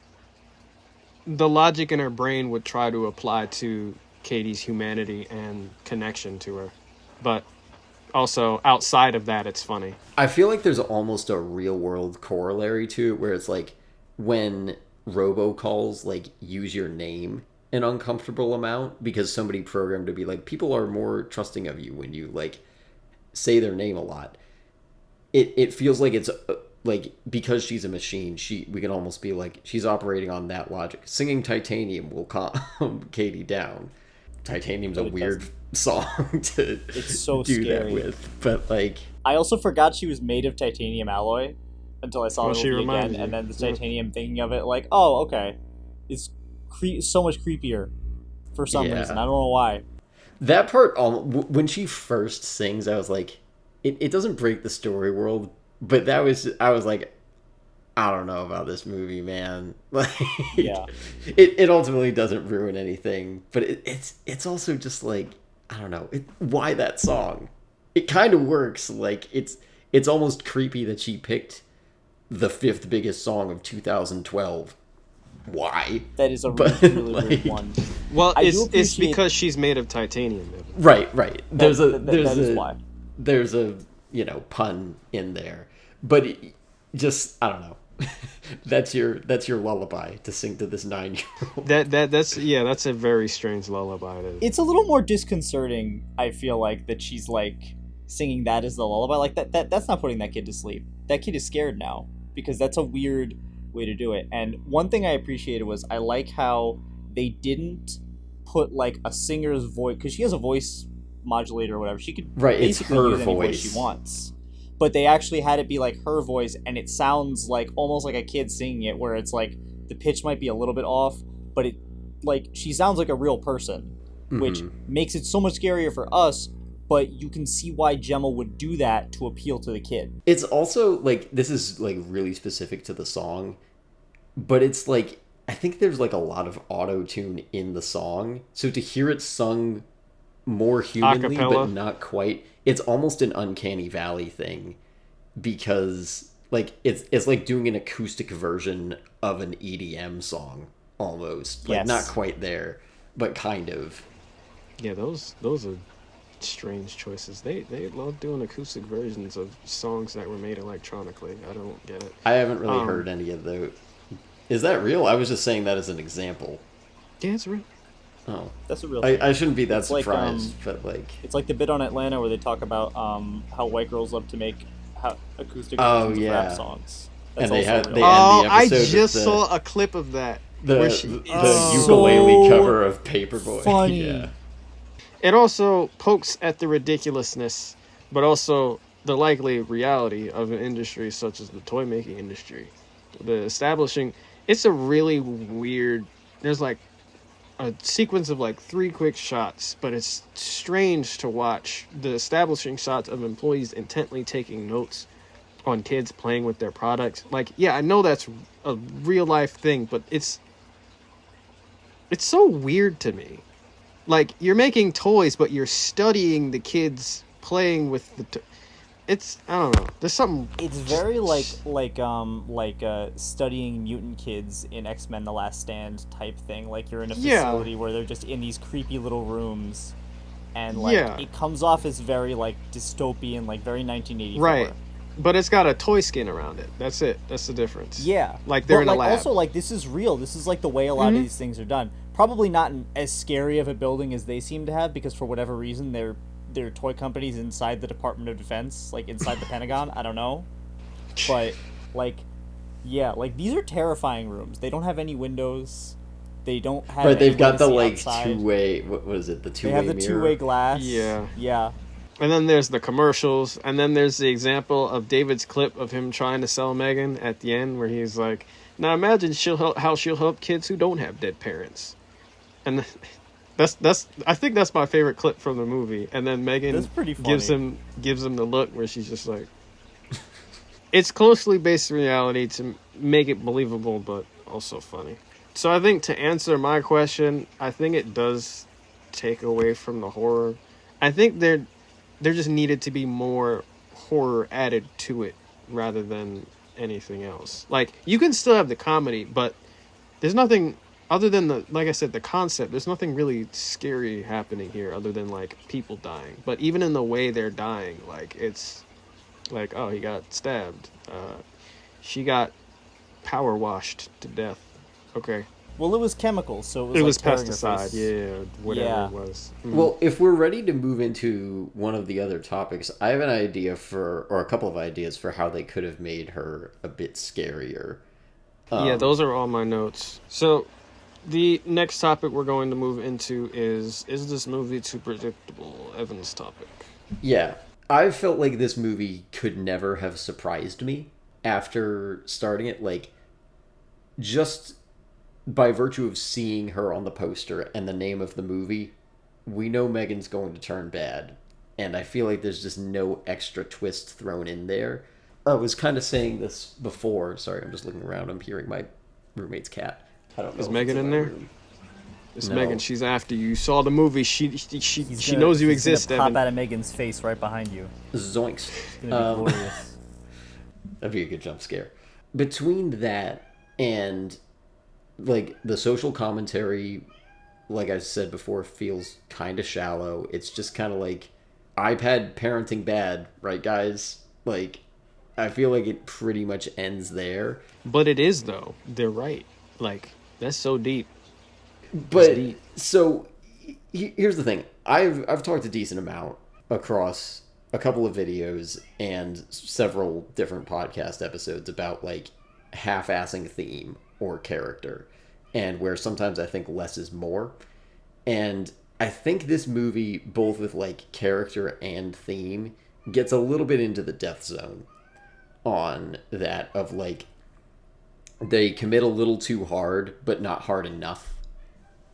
the logic in her brain would try to apply to Katie's humanity and connection to her, but also outside of that, it's funny. I feel like there's almost a real world corollary to it, where it's like when robocalls like use your name an uncomfortable amount because somebody programmed to be like, people are more trusting of you when you like say their name a lot. It feels like it's like, because she's a machine, we can almost be like she's operating on that logic. Singing Titanium will calm Katie down. Titanium's a weird song to it's so do scary. That with, but like I also forgot she was made of titanium alloy until I saw the movie again, and then the titanium thinking of it like, oh, okay, it's so much creepier for some reason. I don't know why. That part, when she first sings, I was like, it doesn't break the story world, but I was like, I don't know about this movie, man. Like, it ultimately doesn't ruin anything, but it's also just like, I don't know, why that song? It kind of works. Like, it's almost creepy that she picked the 5th biggest song of 2012. Why? That is a really weird one. Well, it's because she's made of titanium. Right. There's a pun in there, but just, I don't know. that's your lullaby to sing to this 9-year-old. That's a very strange lullaby. It's a little more disconcerting, I feel like, that she's like singing that as the lullaby. Like that's not putting that kid to sleep. That kid is scared now, because that's a weird way to do it. And one thing I appreciated was, I like how they didn't put like a singer's voice, because she has a voice modulator or whatever. She could basically use any voice she wants. But they actually had it be like her voice, and it sounds like almost like a kid singing it, where it's like the pitch might be a little bit off, but it like she sounds like a real person, which makes it so much scarier for us. But you can see why Gemma would do that to appeal to the kid. It's also like, this is like really specific to the song, but it's like, I think there's like a lot of auto-tune in the song, so to hear it sung more humanly, but not quite, it's almost an uncanny valley thing, because like it's like doing an acoustic version of an EDM song almost. Like, not quite there, but kind of. Yeah, those are strange choices. They love doing acoustic versions of songs that were made electronically. I don't get it. I haven't really heard any of those. Is that real? I was just saying that as an example. Yeah, it's real. Oh, that's a real thing. I shouldn't be that surprised, but like, it's like the bit on Atlanta where they talk about how white girls love to make acoustic versions of rap songs. That's and they end the I episode just saw a clip of that. The ukulele cover of Paperboy. Funny. Yeah. It also pokes at the ridiculousness, but also the likely reality of an industry such as the toy making industry. It's a really weird, there's like a sequence of like 3 quick shots, but it's strange to watch the establishing shots of employees intently taking notes on kids playing with their products. Like, yeah, I know that's a real life thing, but it's so weird to me. Like, you're making toys, but you're studying the kids playing with the it's, I don't know, there's something. It's very like studying mutant kids in X-Men The Last Stand type thing. Like, you're in a facility where they're just in these creepy little rooms, and like it comes off as very like dystopian, like very 1984. Right. But it's got a toy skin around it. That's it. That's the difference. Yeah. Like, they're in a lab. Also, like, this is real. This is like the way a lot of these things are done. Probably not as scary of a building as they seem to have, because for whatever reason they're toy companies inside the Department of Defense, like inside the Pentagon. I don't know. But like, yeah, like, these are terrifying rooms. They don't have any windows. They don't have Right, they've got the like outside. Two-way, what is it? The two-way mirror. They have the mirror. two-way glass. Yeah. Yeah. And then there's the commercials, and then there's the example of David's clip of him trying to sell Megan at the end, where he's like, Now imagine how she'll help kids who don't have dead parents, and that's I think that's my favorite clip from the movie. And then Megan That's pretty funny. gives him the look where she's just like, it's closely based in reality to make it believable, but also funny. So I think to answer my question, I think it does take away from the horror. I think there just needed to be more horror added to it rather than anything else. Like, you can still have the comedy, but there's nothing other than like I said, the concept. There's nothing really scary happening here other than like people dying. But even in the way they're dying, like, it's like, oh, he got stabbed. She got power washed to death. Okay. Well, it was chemicals, so It like was tearing her pesticide, face. yeah, whatever Yeah. it was. Well, if we're ready to move into one of the other topics, I have an idea or a couple of ideas for how they could have made her a bit scarier. Yeah, those are all my notes. So, the next topic we're going to move into is this movie too predictable? Evan's topic. Yeah, I felt like this movie could never have surprised me after starting it. Like, just by virtue of seeing her on the poster and the name of the movie, we know Megan's going to turn bad. And I feel like there's just no extra twist thrown in there. I was kind of saying this before. Sorry, I'm just looking around. I'm hearing my roommate's cat. I don't know. Is if Megan it's in my there? room. It's No. Megan. She's after you. You saw the movie. She He's knows you he's gonna exist, pop Evan. out of Megan's face right behind you. Zoinks. It's gonna be glorious. That'd be a good jump scare. Between that and like the social commentary, like I said before, feels kind of shallow. It's just kind of like iPad parenting bad, right, guys? Like, I feel like it pretty much ends there. But it is, though. They're right. Like, that's so deep. But deep. so here's the thing. I've talked a decent amount across a couple of videos and several different podcast episodes about like half-assing theme or character, and where sometimes I think less is more. And I think this movie, both with like character and theme, gets a little bit into the death zone on that of like they commit a little too hard but not hard enough.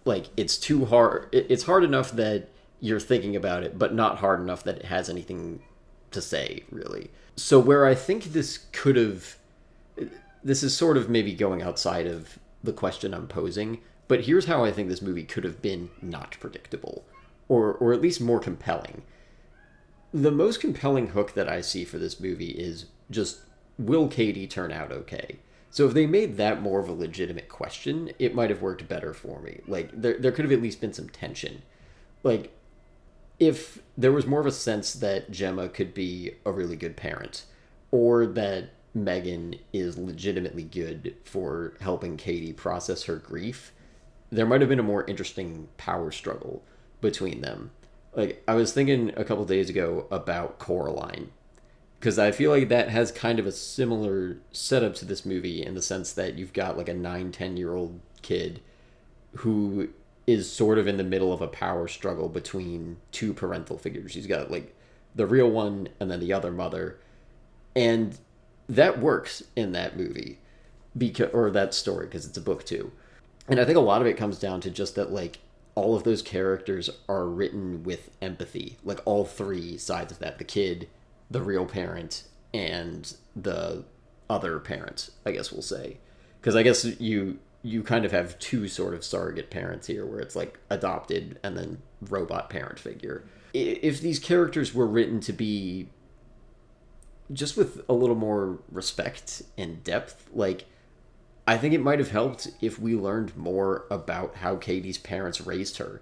Like, it's too hard, it's hard enough that you're thinking about it, but not hard enough that it has anything to say, really. So where I think this is sort of maybe going outside of the question I'm posing, but here's how I think this movie could have been not predictable, or at least more compelling. The most compelling hook that I see for this movie is just, will Katie turn out okay? So if they made that more of a legitimate question, it might have worked better for me. Like, there could have at least been some tension. Like, if there was more of a sense that Gemma could be a really good parent, or that Megan is legitimately good for helping Katie process her grief, there might have been a more interesting power struggle between them. Like, I was thinking a couple days ago about Coraline, because I feel like that has kind of a similar setup to this movie in the sense that you've got like a 9-10-year-old kid who is sort of in the middle of a power struggle between two parental figures. He's got like the real one and then the other mother. And that works in that movie, or that story, because it's a book too. And I think a lot of it comes down to just that, like, all of those characters are written with empathy. Like, all three sides of that: the kid, the real parent, and the other parent, I guess we'll say. Because I guess you kind of have two sort of surrogate parents here, where it's like adopted and then robot parent figure. If these characters were written to be just with a little more respect and depth, like, I think it might have helped if we learned more about how Katie's parents raised her.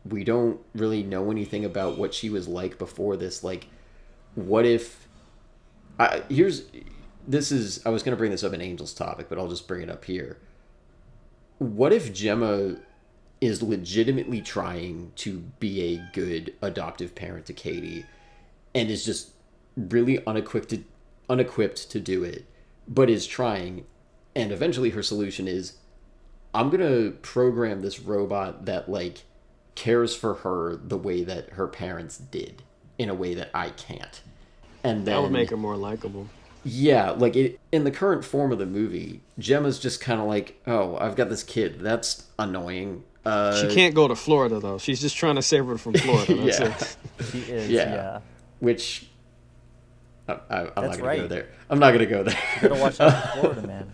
We don't really know anything about what she was like before this. Like, what if... I was going to bring this up in Angel's topic, but I'll just bring it up here. What if Gemma is legitimately trying to be a good adoptive parent to Katie and is just really unequipped to do it, but is trying, and eventually her solution is, I'm going to program this robot that, like, cares for her the way that her parents did, in a way that I can't. And then That would make her more likable. Yeah, like in the current form of the movie, Gemma's just kind of like, oh, I've got this kid. That's annoying. She can't go to Florida though. She's just trying to save her from Florida. That's yeah, it. She is, yeah. yeah. Which I'm not That's gonna right. go there. I'm not gonna go there. You gotta watch out for Florida Man.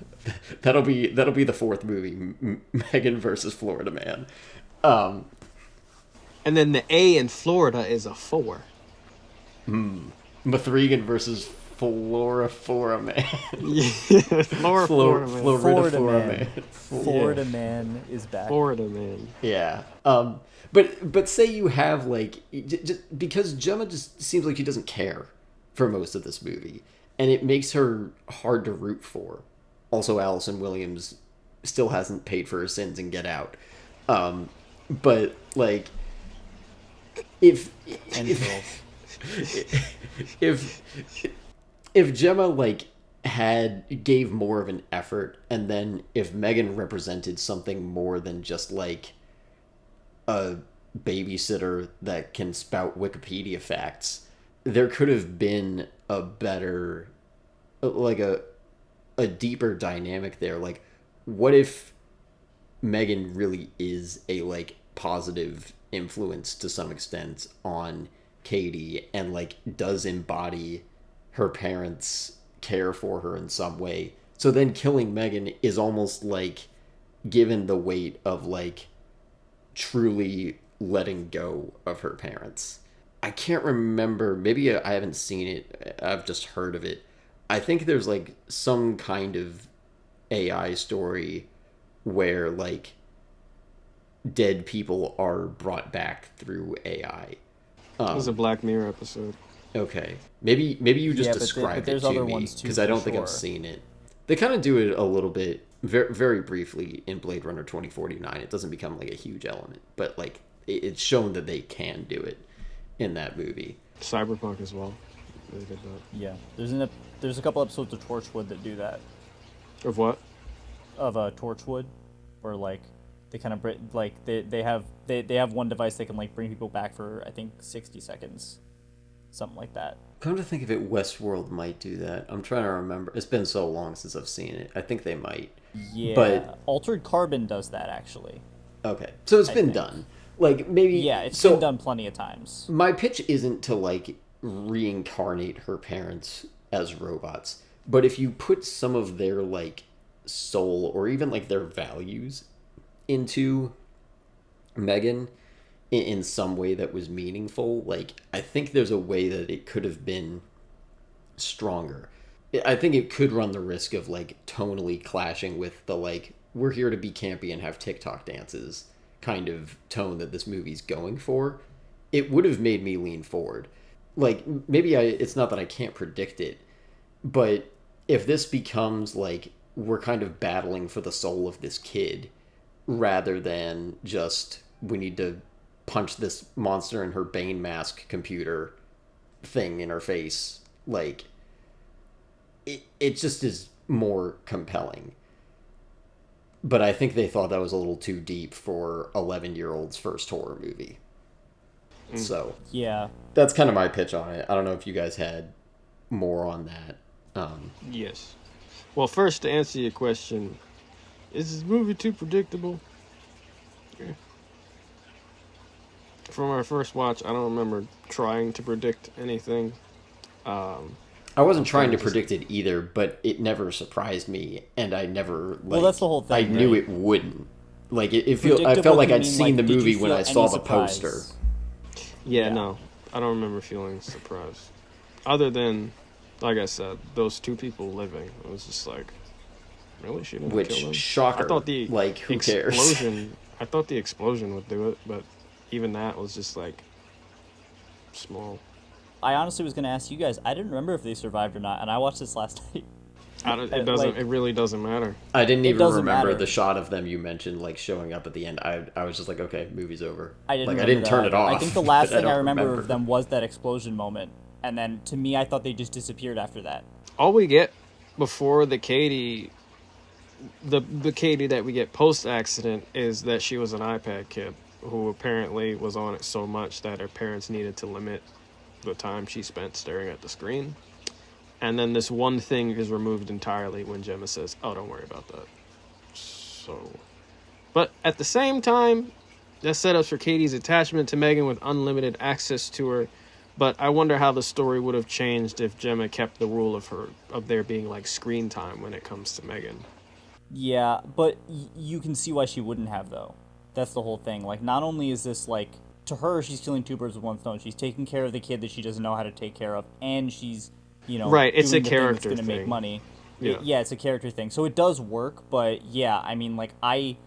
That'll be the fourth movie, Megan versus Florida Man. And then the A in Florida is a 4. M3GAN versus Flora Man. Yeah, Florida man. Florida Flora Man. Florida Man is back. Florida man. Yeah. But say you have like just because Gemma just seems like she doesn't care for most of this movie, and it makes her hard to root for. Also, Allison Williams still hasn't paid for her sins in Get Out. But like if if Gemma like gave more of an effort, and then if Megan represented something more than just like a babysitter that can spout Wikipedia facts, there could have been a better, like a deeper dynamic there. Like, what if Megan really is a like positive influence to some extent on Katie, and like does embody her parents' care for her in some way? So then killing Megan is almost like given the weight of like truly letting go of her parents. I can't remember, maybe I haven't seen it, I've just heard of it. I think there's like some kind of AI story where like dead people are brought back through AI. It was a Black Mirror episode. Okay, maybe you just but described there's it to other me ones too, because I don't for think sure. I've seen it. They kind of do it a little bit, very, very briefly in Blade Runner 2049. It doesn't become like a huge element, but like it's shown that they can do it in that movie. Cyberpunk as well. They did that. Yeah, there's a couple episodes of Torchwood that do that. Of what? Of Torchwood, where like they kind of like they have one device that can like bring people back for I think 60 seconds, something like that. Come to think of it, Westworld might do that. I'm trying to remember. It's been so long since I've seen it. I think they might. Yeah, But Altered Carbon does that actually. okay, so it's been think. done. Like maybe Yeah, it's so been done plenty of times. My pitch isn't to like reincarnate her parents as robots, but if you put some of their like soul or even like their values into Megan in some way that was meaningful, like I think there's a way that it could have been stronger. I think it could run the risk of like tonally clashing with the like we're here to be campy and have TikTok dances kind of tone that this movie's going for. It would have made me lean forward. Like maybe it's not that I can't predict it, but if this becomes like we're kind of battling for the soul of this kid rather than just we need to punch this monster in her Bane mask computer thing in her face, like it just is more compelling. But I think they thought that was a little too deep for 11-year-old's first horror movie. So Yeah, that's kind of my pitch on it. I don't know if you guys had more on that. Yes. Well, first, to answer your question, is this movie too predictable? Yeah. From our first watch, I don't remember trying to predict anything. I wasn't trying to predict it either, but it never surprised me, and I never like. Well, that's the whole thing, I knew right? it wouldn't. Like I Predictable felt like can I'd mean, seen like, the did you movie when feel I any saw the surprise? poster. Yeah, Yeah. no. I don't remember feeling surprised. Other than, like I said, those two people living. It was just like, really? She didn't kill Which them? shocker? I thought the like who cares? explosion, I thought the explosion would do it, but even that was just like small. I honestly was gonna ask you guys. I didn't remember if they survived or not, and I watched this last night. It doesn't. It really doesn't matter. I didn't even doesn't remember matter. the shot of them you mentioned, like showing up at the end. I was just like, okay, movie's over. I didn't. Like I remember didn't turn that. it off. I think the last but thing I don't remember of them was that explosion moment, and then to me, I thought they just disappeared after that. All we get before the Katie, the Katie that we get post accident is that she was an iPad kid who apparently was on it so much that her parents needed to limit the time she spent staring at the screen. and then this one thing is removed entirely when Gemma says, "Oh, don't worry about that." So, but at the same time, that set up for Katie's attachment to Megan with unlimited access to her. But I wonder how the story would have changed if Gemma kept the rule of there being like screen time when it comes to Megan. Yeah, but you can see why she wouldn't have, though. That's the whole thing. Like, not only is this, like, to her, she's killing two birds with one stone. She's taking care of the kid that she doesn't know how to take care of, and she's, right, it's doing a the character thing that's going to make thing. money. Yeah. It's a character thing. So it does work, but yeah, I mean, like, I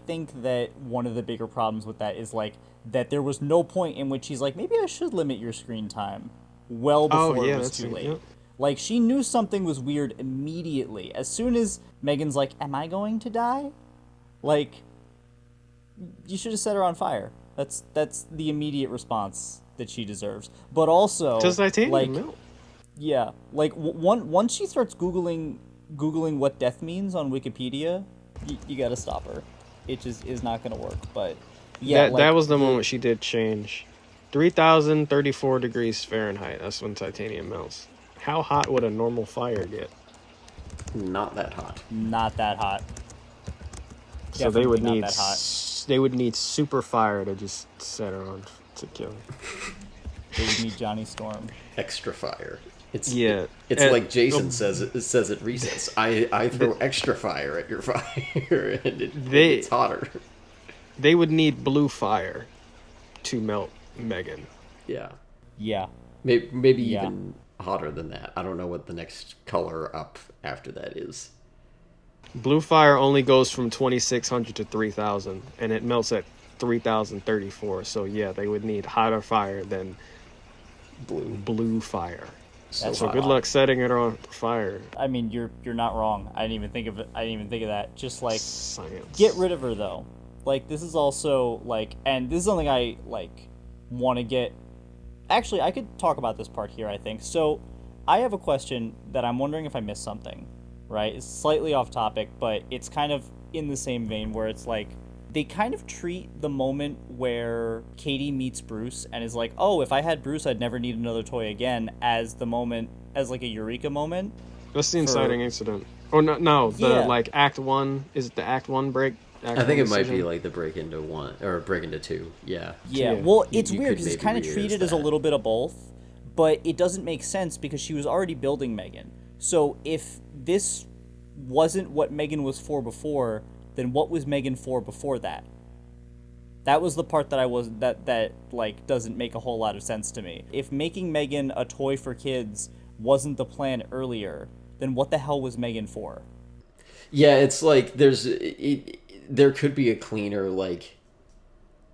think that one of the bigger problems with that is, like, that there was no point in which she's like, maybe I should limit your screen time well before it was too late. Yeah. Like, she knew something was weird immediately. As soon as Megan's like, am I going to die? Like, you should have set her on fire. That's the immediate response that she deserves. But also, Does titanium like, melt? yeah, like, once she starts Googling what death means on Wikipedia, you gotta stop her. It just is not gonna work, but yeah. That was the moment she did change. 3,034 degrees Fahrenheit. That's when titanium melts. How hot would a normal fire get? Not that hot. Not that hot. So they would Definitely need not that hot. they would need super fire to just set her on to kill her. They would need Johnny Storm. Extra fire. It's And- like Jason says at recess. I throw extra fire at your fire, and it's hotter. They would need blue fire to melt Megan. Yeah. Yeah. Maybe Yeah. even hotter than that. I don't know what the next color up after that is. Blue fire only goes from 2,600 to 3,000, and it melts at 3,034. So yeah, they would need hotter fire than blue fire. So hot. good luck setting it on fire. I mean, you're not wrong. I didn't even think of it. I didn't even think of that. Just like, Science. get rid of her though. Like, this is also like, and this is something I like want to get. Actually, I could talk about this part here, I think. So, I have a question that I'm wondering if I missed something. Right? It's slightly off topic, but it's kind of in the same vein where it's like, they kind of treat the moment where Katie meets Bruce and is like, oh, if I had Bruce, I'd never need another toy again, as the moment, as like a eureka moment. That's the inciting incident. Or no, the Yeah. like Act 1, is it the Act 1 break? I think it might be like the break into 1 or break into 2. Yeah. Yeah, Yeah. well, it's You weird could because it's maybe kind of reuse treated as a that. little bit of both, but it doesn't make sense because she was already building Megan. So if this wasn't what Megan was for before, then what was Megan for before that? That was the part that that like doesn't make a whole lot of sense to me. If making Megan a toy for kids wasn't the plan earlier, then what the hell was Megan for? Yeah, it's like there could be a cleaner, like,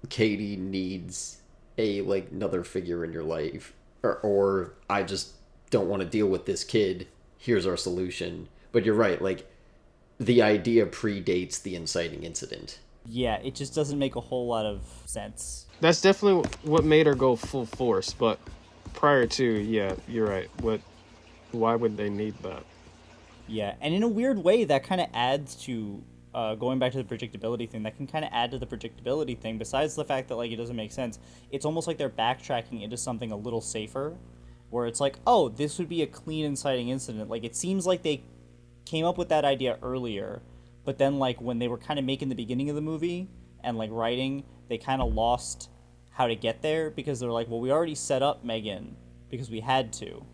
Katie needs another figure in your life, or I just don't want to deal with this kid, here's our solution. But you're right, like, the idea predates the inciting incident. Yeah, it just doesn't make a whole lot of sense. That's definitely what made her go full force, but prior to, yeah, you're right. Why would they need that? Yeah, and in a weird way, that kind of adds to, going back to the predictability thing, that can kind of add to the predictability thing, besides the fact that, like, it doesn't make sense. It's almost like they're backtracking into something a little safer, where it's like, oh, this would be a clean inciting incident. Like, it seems like they came up with that idea earlier, but then, like, when they were kind of making the beginning of the movie and, like, writing, they kind of lost how to get there, because they're like, well, we already set up Megan because we had to,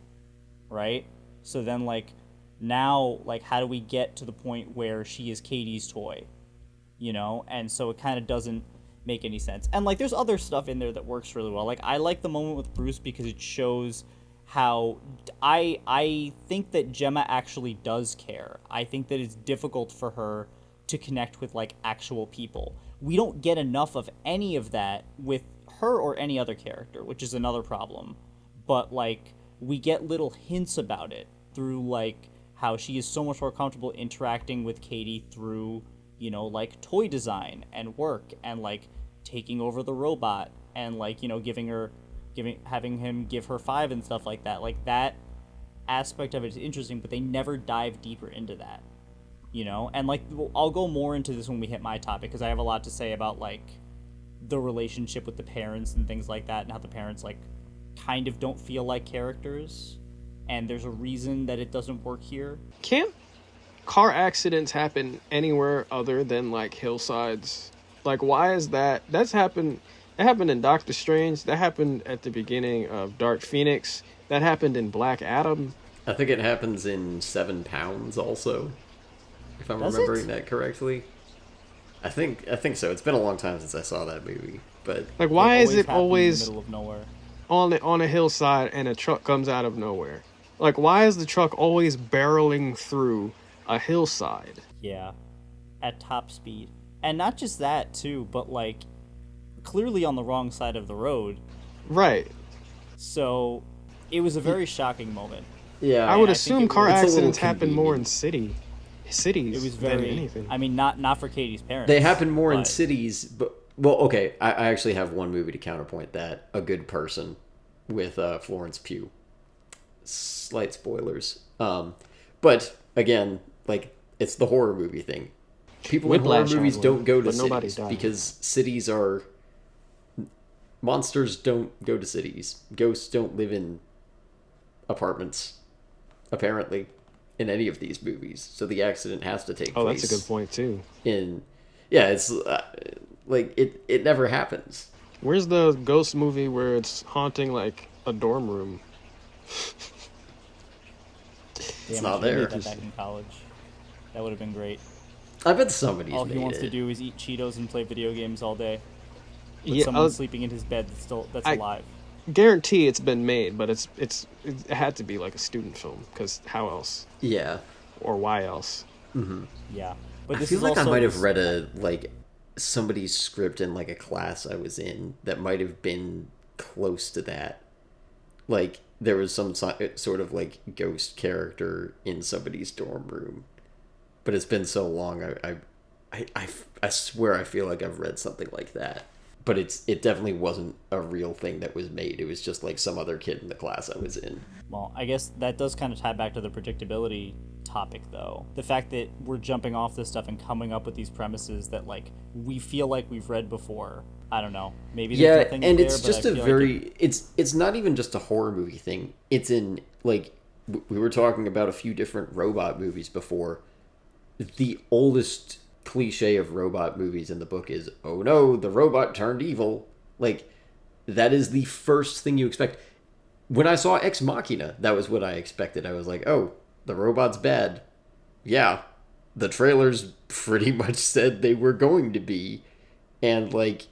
right? So then, like, now, like, how do we get to the point where she is Katie's toy, you know? And so it kind of doesn't make any sense. And, like, there's other stuff in there that works really well. Like, I like the moment with Bruce because it shows how I think that Gemma actually does care. I think that it's difficult for her to connect with, like, actual people. We don't get enough of any of that with her or any other character, which is another problem. But, like, we get little hints about it through, like, how she is so much more comfortable interacting with Katie through, you know, like, toy design and work and, like, taking over the robot and, like, you know, having him give her 5 and stuff like that. Like, that aspect of it is interesting, but they never dive deeper into that, you know? And, like, I'll go more into this when we hit my topic, because I have a lot to say about, like, the relationship with the parents and things like that, and how the parents, like, kind of don't feel like characters. and there's a reason that it doesn't work here. Can't car accidents happen anywhere other than like hillsides? Like, why is that? That happened in Doctor Strange. That happened at the beginning of Dark Phoenix. That happened in Black Adam. I think it happens in 7 Pounds also, if I'm remembering that correctly. I think so. It's been a long time since I saw that movie, but like, why is it in always the middle of nowhere? on a hillside and a truck comes out of nowhere? Like, why is the truck always barreling through a hillside? Yeah, at top speed. And not just that, too, but, like, clearly on the wrong side of the road. Right. So, it was a very shocking moment. yeah, I would I assume think car it's a little accidents happen more in convenient. cities It was than very... anything. I mean, not for Katie's parents. They happen more in but- cities, but well, okay. I actually have one movie to counterpoint that: A Good Person, with Florence Pugh. Slight spoilers, but again, like, it's the horror movie thing. People in horror Whiplash movies had don't one, go to but nobody cities died. because cities are monsters. Don't go to cities. Ghosts don't live in apartments, apparently, in any of these movies. So the accident has to take Oh, place. that's a good point too. It's like it never happens. Where's the ghost movie where it's haunting like a dorm room? It's Damn, not I should've there. made that back in college. That would have been great. I bet somebody's All made he wants it. to do is eat Cheetos and play video games all day. With Yeah, someone sleeping in his bed that's I- alive. Guarantee it's been made, but it had to be like a student film, because how else Yeah, or why else? Yeah. But I this feel is like I also might have read somebody's script in like a class I was in that might have been close to that. Like there was some sort of like ghost character in somebody's dorm room, but it's been so long. I swear I feel like I've read something like that. But it definitely wasn't a real thing that was made. It was just like some other kid in the class I was in. Well, I guess that does kind of tie back to the predictability topic, though. The fact that we're jumping off this stuff and coming up with these premises that, like, we feel like we've read before. I don't know. Maybe Yeah, there's nothing and there, it's but just I a feel very like it's not even just a horror movie thing. It's in like we were talking about a few different robot movies before. The oldest cliche of robot movies in the book is, oh no, the robot turned evil. Like, that is the first thing you expect. When I saw Ex Machina, that was what I expected. I was like, oh, the robot's bad. Yeah, the trailers pretty much said they were going to be. And like,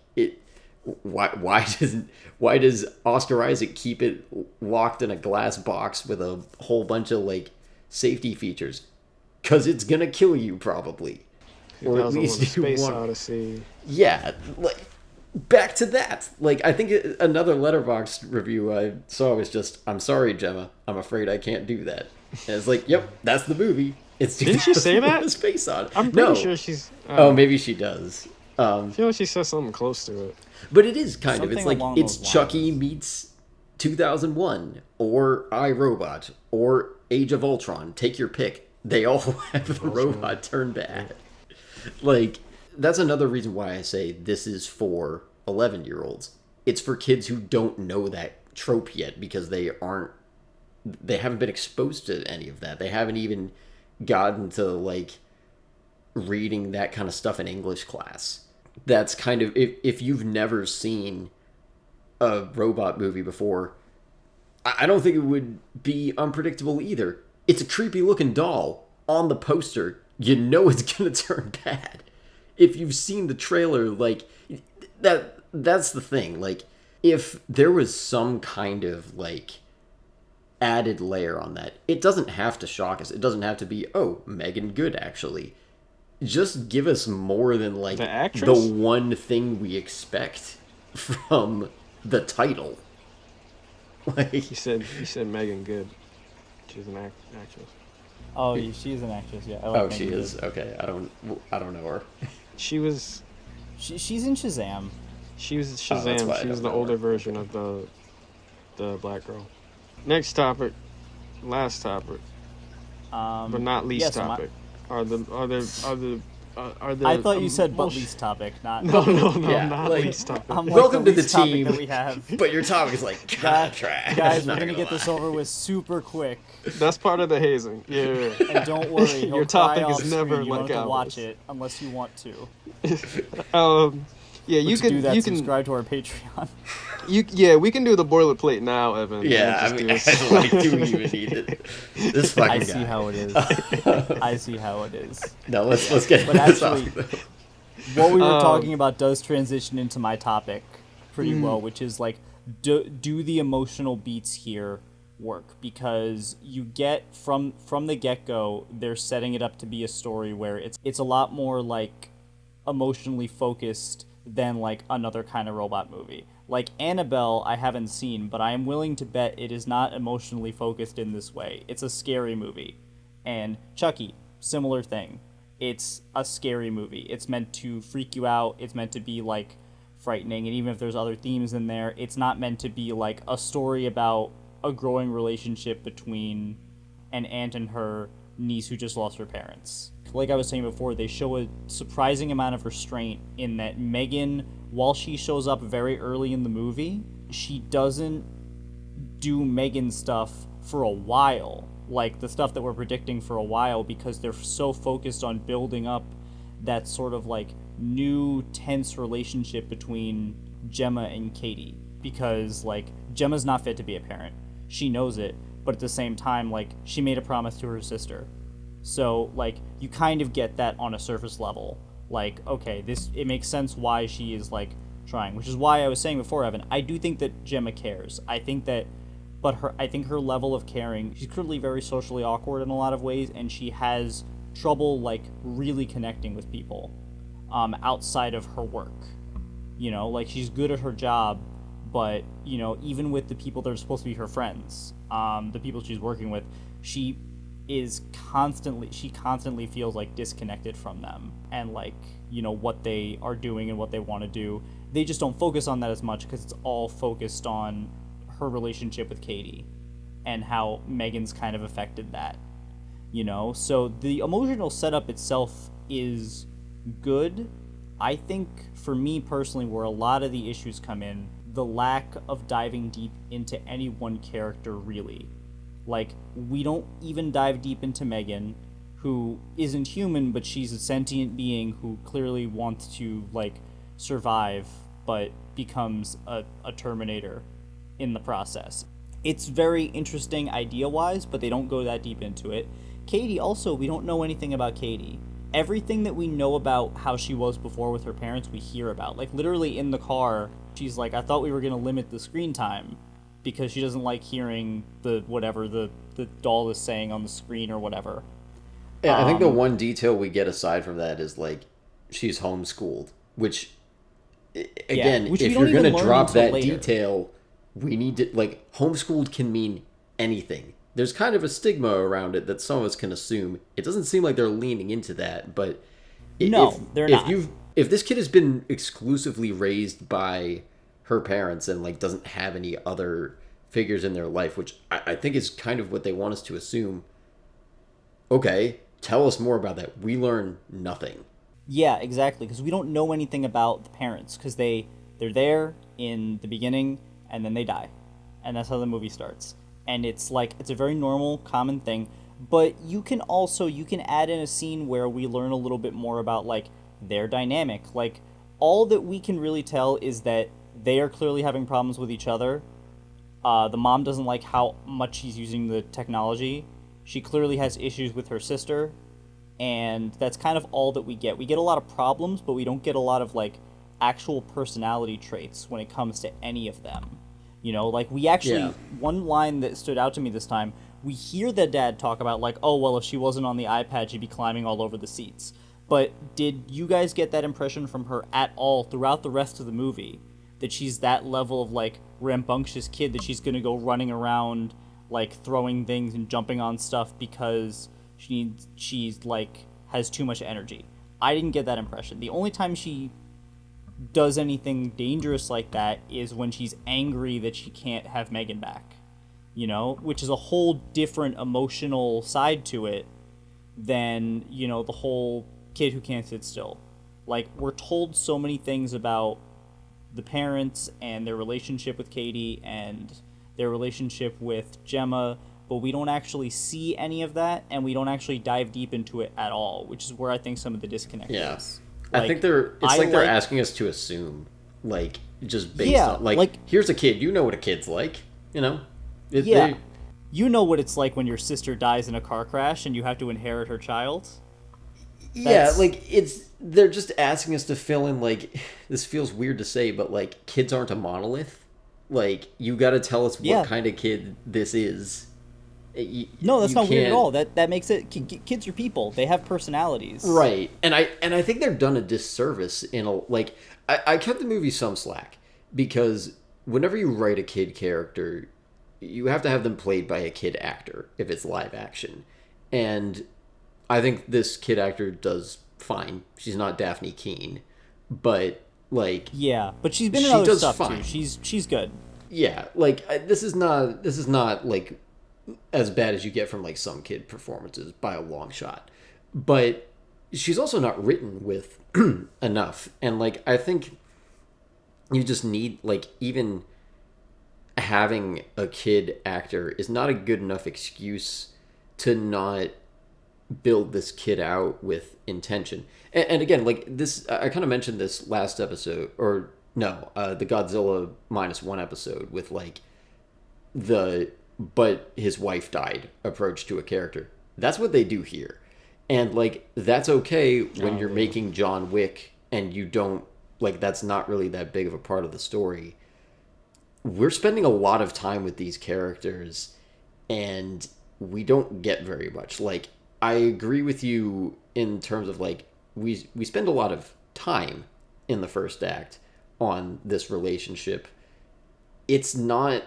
why does Oscar Isaac keep it locked in a glass box with a whole bunch of like safety features? Because it's gonna kill you probably. Or at least you Space want. Odyssey. Yeah, like back to that. Like I think another Letterboxd review I saw was just, "I'm sorry, Gemma. I'm afraid I can't do that." And it's like, "Yep, that's the movie." It's Didn't she say that? Space Odyssey. I'm pretty sure she's. Oh, maybe she does. I feel like she says something close to it. But it is kind of. Something It's like along it's those Chucky lines. meets 2001 or iRobot or Age of Ultron. Take your pick. They all have the robot turn bad. Like, that's another reason why I say this is for 11-year-olds. It's for kids who don't know that trope yet because they haven't been exposed to any of that. They haven't even gotten to, like, reading that kind of stuff in English class. That's kind of, if you've never seen a robot movie before, I don't think it would be unpredictable either. It's a creepy looking doll on the poster. You know it's gonna turn bad. If you've seen the trailer, like, that's the thing. Like, if there was some kind of, like, added layer on that, it doesn't have to shock us. It doesn't have to be, oh, Megan Good, actually. Just give us more than, like, The actress? the one thing we expect from the title. Like, You said Megan Good. She's an actress. Oh, she is an actress. Yeah. I like oh, Megan she Good. is? Okay, I don't know her. She was She's in Shazam. that's Shazam. why I She was don't the know older her. version of the black girl. Next topic, last topic, but not least yeah, so topic, are the are the I thought you said but least topic, not no, Yeah, not like, least topic. I'm like welcome to the least topic team. that we have. But your topic is like trash. Guys, we're not gonna get lie. this over with super quick, That's part of the hazing. Yeah. and don't worry, he'll Your cry topic off is never screen. You don't like have to watch ours. it unless you want to. Yeah, you To can do that, you can subscribe to our Patreon. we can do the boilerplate now, Evan. Yeah, I We'll mean, just do I like, do we even need it? This fucking I guy. see how it is. I see how it is. No, let's get But this actually- off, though. What we were talking about does transition into my topic pretty well, which is like, do the emotional beats here work? Because you get from the get-go, they're setting it up to be a story where it's a lot more like emotionally focused than like another kind of robot movie. Like Annabelle, I haven't seen, but I am willing to bet it is not emotionally focused in this way. It's a scary movie. And Chucky, similar thing. It's a scary movie. It's meant to freak you out. It's meant to be like frightening. And even if there's other themes in there, it's not meant to be like a story about a growing relationship between an aunt and her niece who just lost her parents. Like I was saying before, they show a surprising amount of restraint in that M3GAN, while she shows up very early in the movie, she doesn't do M3GAN stuff for a while, like the stuff that we're predicting for a while, because they're so focused on building up that sort of like new tense relationship between Gemma and Katie, because like Gemma's not fit to be a parent. She knows it, but at the same time, like, she made a promise to her sister. So like you kind of get that on a surface level. Like, okay, it makes sense why she is like trying, which is why I was saying before, Evan, I do think that Gemma cares. I think her level of caring, she's clearly very socially awkward in a lot of ways, and she has trouble like really connecting with people outside of her work. You know, like she's good at her job, but you know, even with the people that are supposed to be her friends, the people she's working with, she constantly feels like disconnected from them, and like, you know, what they are doing and what they want to do. They just don't focus on that as much because it's all focused on her relationship with Katie and how M3GAN's kind of affected that, you know? So the emotional setup itself is good. I think for me personally, where a lot of the issues come in, the lack of diving deep into any one character, really. Like, we don't even dive deep into M3GAN, who isn't human, but she's a sentient being who clearly wants to like survive, but becomes a Terminator in the process. It's very interesting idea-wise, but they don't go that deep into it. Katie, also, we don't know anything about Katie. Everything that we know about how she was before with her parents, we hear about. Like, literally in the car, she's like, I thought we were going to limit the screen time because she doesn't like hearing the doll is saying on the screen or whatever. Yeah, I think the one detail we get aside from that is like she's homeschooled, which again, which we if don't you're even gonna learn drop until that later. detail, we need to like homeschooled can mean anything. There's kind of a stigma around it that some of us can assume. It doesn't seem like they're leaning into that, but They're not. If this kid has been exclusively raised by her parents and like doesn't have any other figures in their life, which I think is kind of what they want us to assume. Okay, tell us more about that. We learn nothing. Yeah, exactly, because we don't know anything about the parents, because they're there in the beginning and then they die, and that's how the movie starts. And it's like, it's a very normal, common thing, but you can add in a scene where we learn a little bit more about like their dynamic. Like, all that we can really tell is that they are clearly having problems with each other. The mom doesn't like how much she's using the technology. She clearly has issues with her sister, and that's kind of all that we get. We get a lot of problems, but we don't get a lot of like actual personality traits when it comes to any of them. You know, like we actually, one line that stood out to me this time, we hear the dad talk about like, oh, well, if she wasn't on the iPad, she'd be climbing all over the seats. But did you guys get that impression from her at all throughout the rest of the movie? That she's that level of like rambunctious kid that she's gonna go running around like throwing things and jumping on stuff because she's like has too much energy. I didn't get that impression. The only time she does anything dangerous like that is when she's angry that she can't have M3GAN back, you know, which is a whole different emotional side to it than, you know, the whole kid who can't sit still. Like, we're told so many things about the parents and their relationship with Katie and their relationship with Gemma, but we don't actually see any of that, and we don't actually dive deep into it at all, which is where I think some of the disconnect is. Like, I think they're asking us to assume, like, just based on, like, here's a kid, you know what a kid's like, you know? You know what it's like when your sister dies in a car crash and you have to inherit her child? They're just asking us to fill in, like, this feels weird to say, but, like, kids aren't a monolith. Like, you gotta tell us what kind of kid this is. No, that's not weird at all. That makes it... Kids are people. They have personalities. Right. And I think they're done a disservice in a... Like, I cut the movie some slack, because whenever you write a kid character, you have to have them played by a kid actor, if it's live action. And I think this kid actor does fine. She's not Daphne Keane, but, like... Yeah, but she's been in other stuff, fine. Too. She's good. Yeah, like, this is not, like... as bad as you get from, like, some kid performances by a long shot, but she's also not written with enough. And, like, I think you just need, like, even having a kid actor is not a good enough excuse to not build this kid out with intention. And again, like, this, I kind of mentioned this last episode, or no, the Godzilla -1 episode with, like, but his wife died approach to a character. That's what they do here. And, like, that's okay when you're making John Wick and you don't, like, that's not really that big of a part of the story. We're spending a lot of time with these characters and we don't get very much. Like, I agree with you in terms of, like, we spend a lot of time in the first act on this relationship. It's not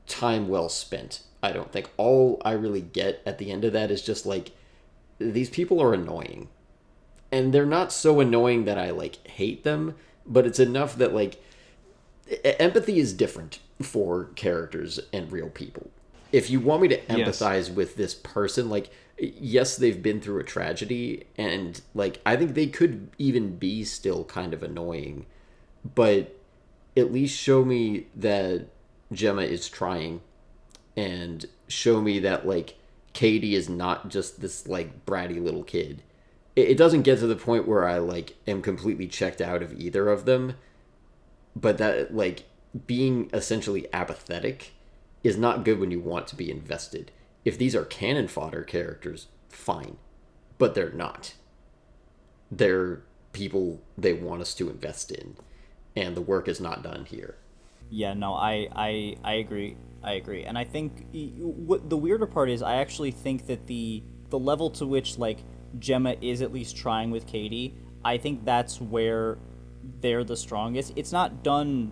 time well spent, I don't think. All I really get at the end of that is just, like, these people are annoying. And they're not so annoying that I, like, hate them, but it's enough that, like, empathy is different for characters and real people. If you want me to empathize with this person, like, yes, they've been through a tragedy, and, like, I think they could even be still kind of annoying, but at least show me that Gemma is trying, and show me that, like, Katie is not just this, like, bratty little kid. It doesn't get to the point where I, like, am completely checked out of either of them, but that, like, being essentially apathetic is not good when you want to be invested. If these are cannon fodder characters, fine, but they're not. They're people they want us to invest in, and the work is not done here. Yeah, no, I agree. And I think what the weirder part is, I actually think that the level to which, like, Gemma is at least trying with Katie, I think that's where they're the strongest. It's not done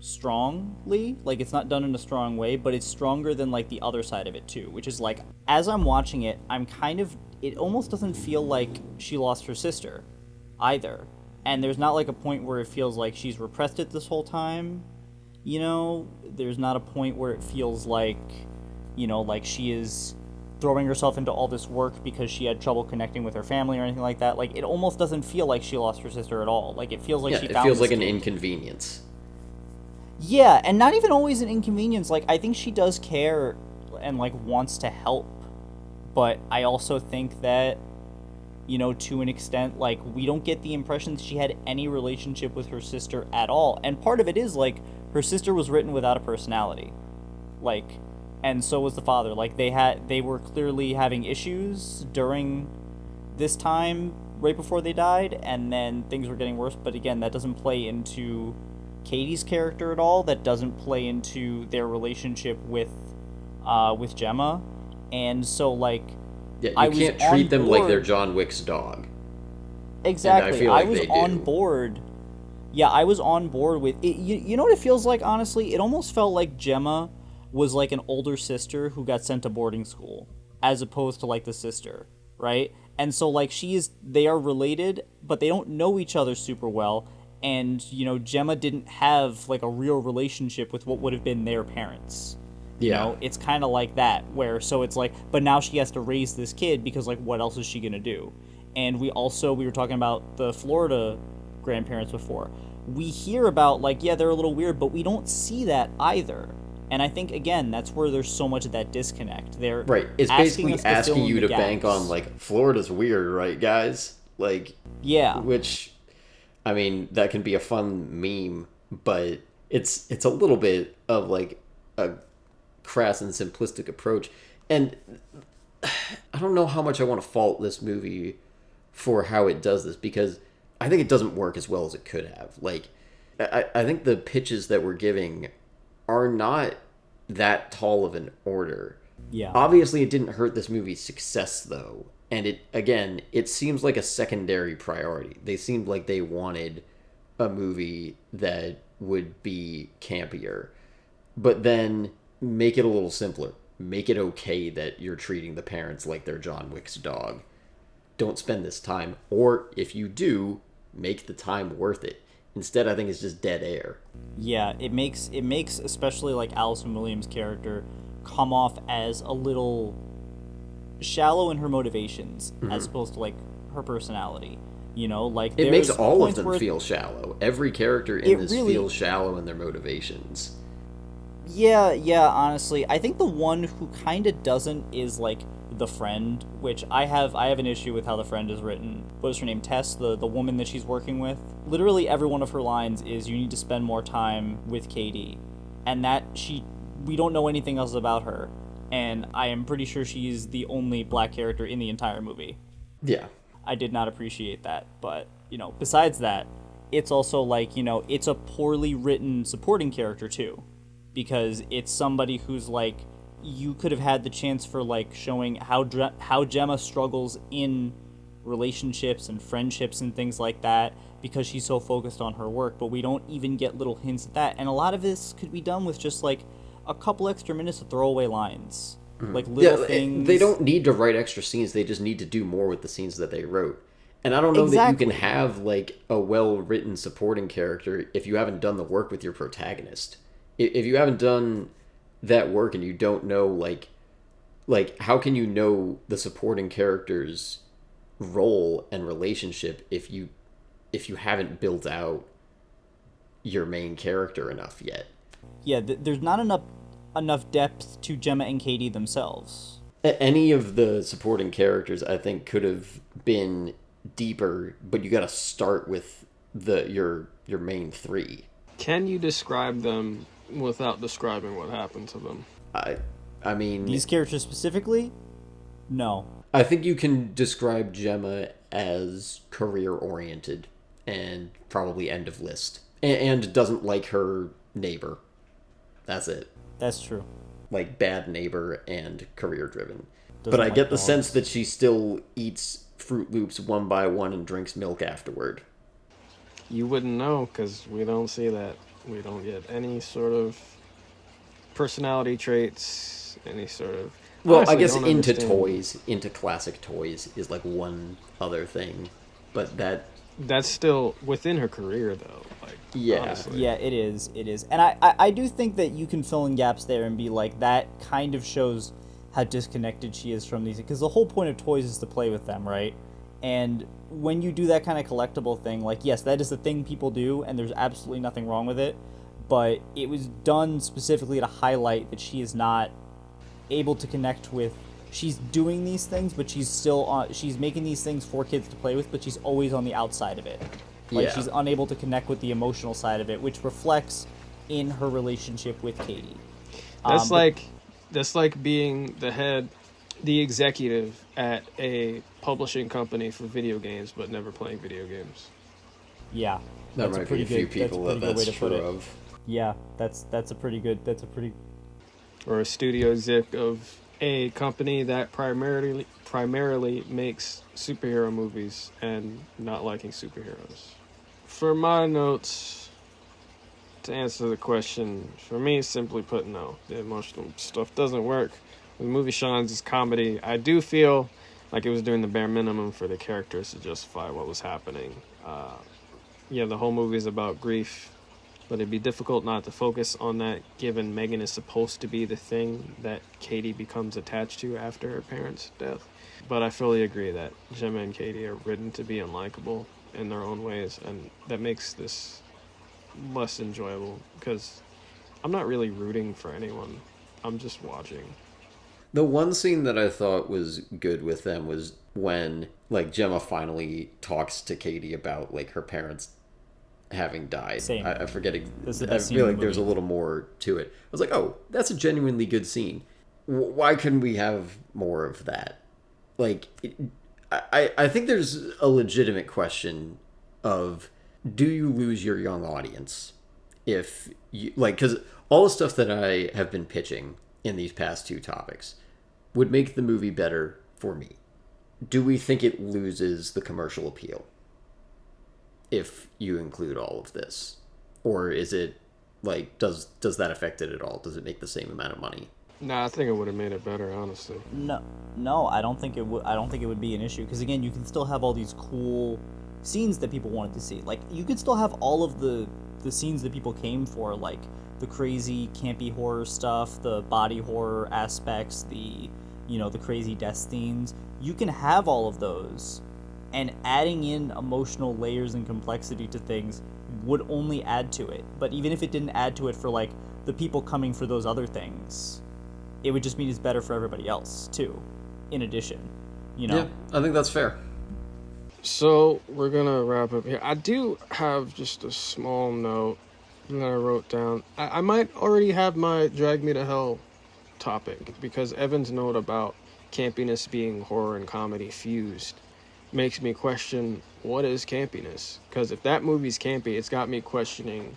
strongly, like, it's not done in a strong way, but it's stronger than, like, the other side of it too, which is, like, as I'm watching it, it almost doesn't feel like she lost her sister either. And there's not, like, a point where it feels like she's repressed it this whole time. You know, there's not a point where it feels like, you know, like she is throwing herself into all this work because she had trouble connecting with her family or anything like that. Like, it almost doesn't feel like she lost her sister at all. Like, it feels like she found it feels like an inconvenience. Yeah, and not even always an inconvenience. Like, I think she does care and, like, wants to help. But I also think that, you know, to an extent, like, we don't get the impression that she had any relationship with her sister at all. And part of it is, like, her sister was written without a personality. Like, and so was the father. Like, they were clearly having issues during this time, right before they died, and then things were getting worse. But again, that doesn't play into Katie's character at all. That doesn't play into their relationship with Gemma. And so, like, yeah, you can't treat them like they're John Wick's dog. Exactly. I was on board. Yeah, I was on board with it. You know what it feels like, honestly? It almost felt like Gemma was like an older sister who got sent to boarding school, as opposed to, like, the sister, right? And so, like, they are related, but they don't know each other super well. And, you know, Gemma didn't have, like, a real relationship with what would have been their parents. You know, it's kind of like that, where, so it's like, but now she has to raise this kid because, like, what else is she going to do? And we were talking about the Florida grandparents before. We hear about, like, yeah, they're a little weird, but we don't see that either. And I think, again, that's where there's so much of that disconnect. They're Right. It's asking basically us to fill asking in you the to bank gaps. on, like, Florida's weird, right, guys? Like, Yeah. which, I mean, that can be a fun meme, but it's a little bit of, like, a crass and simplistic approach. And I don't know how much I want to fault this movie for how it does this, because I think it doesn't work as well as it could have. Like, I think the pitches that we're giving are not that tall of an order. Yeah. Obviously, it didn't hurt this movie's success, though. And it seems like a secondary priority. They seemed like they wanted a movie that would be campier, but then make it a little simpler. Make it okay that you're treating the parents like they're John Wick's dog. Don't spend this time, or if you do, make the time worth it. Instead, I think it's just dead air. Yeah, it makes especially like Allison Williams' character come off as a little shallow in her motivations as opposed to like her personality. You know, like It makes there's all of points them where feel shallow. Every character in this really- feels shallow in their motivations. Yeah, honestly. I think the one who kind of doesn't is like the friend, which I have an issue with how the friend is written. What is her name? Tess, the woman that she's working with. Literally every one of her lines is you need to spend more time with Katie. And we don't know anything else about her. And I am pretty sure she's the only black character in the entire movie. Yeah. I did not appreciate that. But, you know, besides that, it's also like, you know, it's a poorly written supporting character too. Because it's somebody who's like, you could have had the chance for like showing how Gemma struggles in relationships and friendships and things like that because she's so focused on her work, but we don't even get little hints at that. And a lot of this could be done with just like a couple extra minutes of throwaway lines. Like little things. They don't need to write extra scenes, they just need to do more with the scenes that they wrote. And I don't know that you can have like a well-written supporting character if you haven't done the work with your protagonist. If you haven't done that work and you don't know like how can you know the supporting character's role and relationship if you haven't built out your main character enough yet? Yeah, there's not enough depth to Gemma and Katie themselves. Any of the supporting characters I think could have been deeper, but you got to start with your main three. Can you describe them without describing what happened to them? I mean, These characters specifically? No. I think you can describe Gemma as career-oriented and probably end of list. And doesn't like her neighbor. That's it. That's true. Like, bad neighbor and career-driven. Doesn't But I like get the dogs. sense that she still eats Fruit Loops one by one and drinks milk afterward. You wouldn't know because we don't see that. We don't get any sort of personality traits, any sort of... Well, Honestly, I guess don't into understand. toys, into classic toys is like one other thing. But That's still within her career, though. Like, Yeah. honestly. Yeah, it is. And I do think that you can fill in gaps there and be like, that kind of shows how disconnected she is from these. Because the whole point of toys is to play with them, right? And when you do that kind of collectible thing, like, yes, that is the thing people do, and there's absolutely nothing wrong with it. But it was done specifically to highlight that she is not able to connect with... She's doing these things, but she's still she's making these things for kids to play with, but she's always on the outside of it. Like, Yeah. she's unable to connect with the emotional side of it, which reflects in her relationship with Katie. That's But- that's like being the executive at a publishing company for video games, but never playing video games. Yeah. there that's a might be pretty a few good- people that's a pretty that's good way to true put it. of. Yeah, that's a pretty good... Or a studio exec of a company that primarily makes superhero movies and not liking superheroes. For my notes, to answer the question, for me, simply put, no. The emotional stuff doesn't work. The movie shines as comedy. I do feel like it was doing the bare minimum for the characters to justify what was happening. Yeah, the whole movie is about grief, but it'd be difficult not to focus on that given Megan is supposed to be the thing that Katie becomes attached to after her parents' death. But I fully agree that Gemma and Katie are written to be unlikable in their own ways, and that makes this less enjoyable because I'm not really rooting for anyone. I'm just watching. The one scene that I thought was good with them was when, like, Gemma finally talks to Katie about, like, her parents having died. Same. I forget. This is the I best scene feel in the like there's a movie. little more to it. I was like, oh, that's a genuinely good scene. Why couldn't we have more of that? Like, I think there's a legitimate question of, do you lose your young audience if you, like, because all the stuff that I have been pitching in these past two topics would make the movie better for me. Do we think it loses the commercial appeal if you include all of this? Or is it, like, does that affect it at all? Does it make the same amount of money? Nah, I think it would have made it better, honestly. No, I don't think it would. I don't think it would be an issue because again, you can still have all these cool scenes that people wanted to see. Like you could still have all of the scenes that people came for, like the crazy campy horror stuff, the body horror aspects, the the crazy death scenes. You can have all of those, and adding in emotional layers and complexity to things would only add to it. But even if it didn't add to it for like the people coming for those other things, it would just mean it's better for everybody else too, in addition, Yeah, I think that's fair. So we're gonna wrap up here. I do have just a small note that I wrote down. I might already have my Drag Me to Hell topic because Evan's note about campiness being horror and comedy fused makes me question what is campiness, because if that movie's campy, it's got me questioning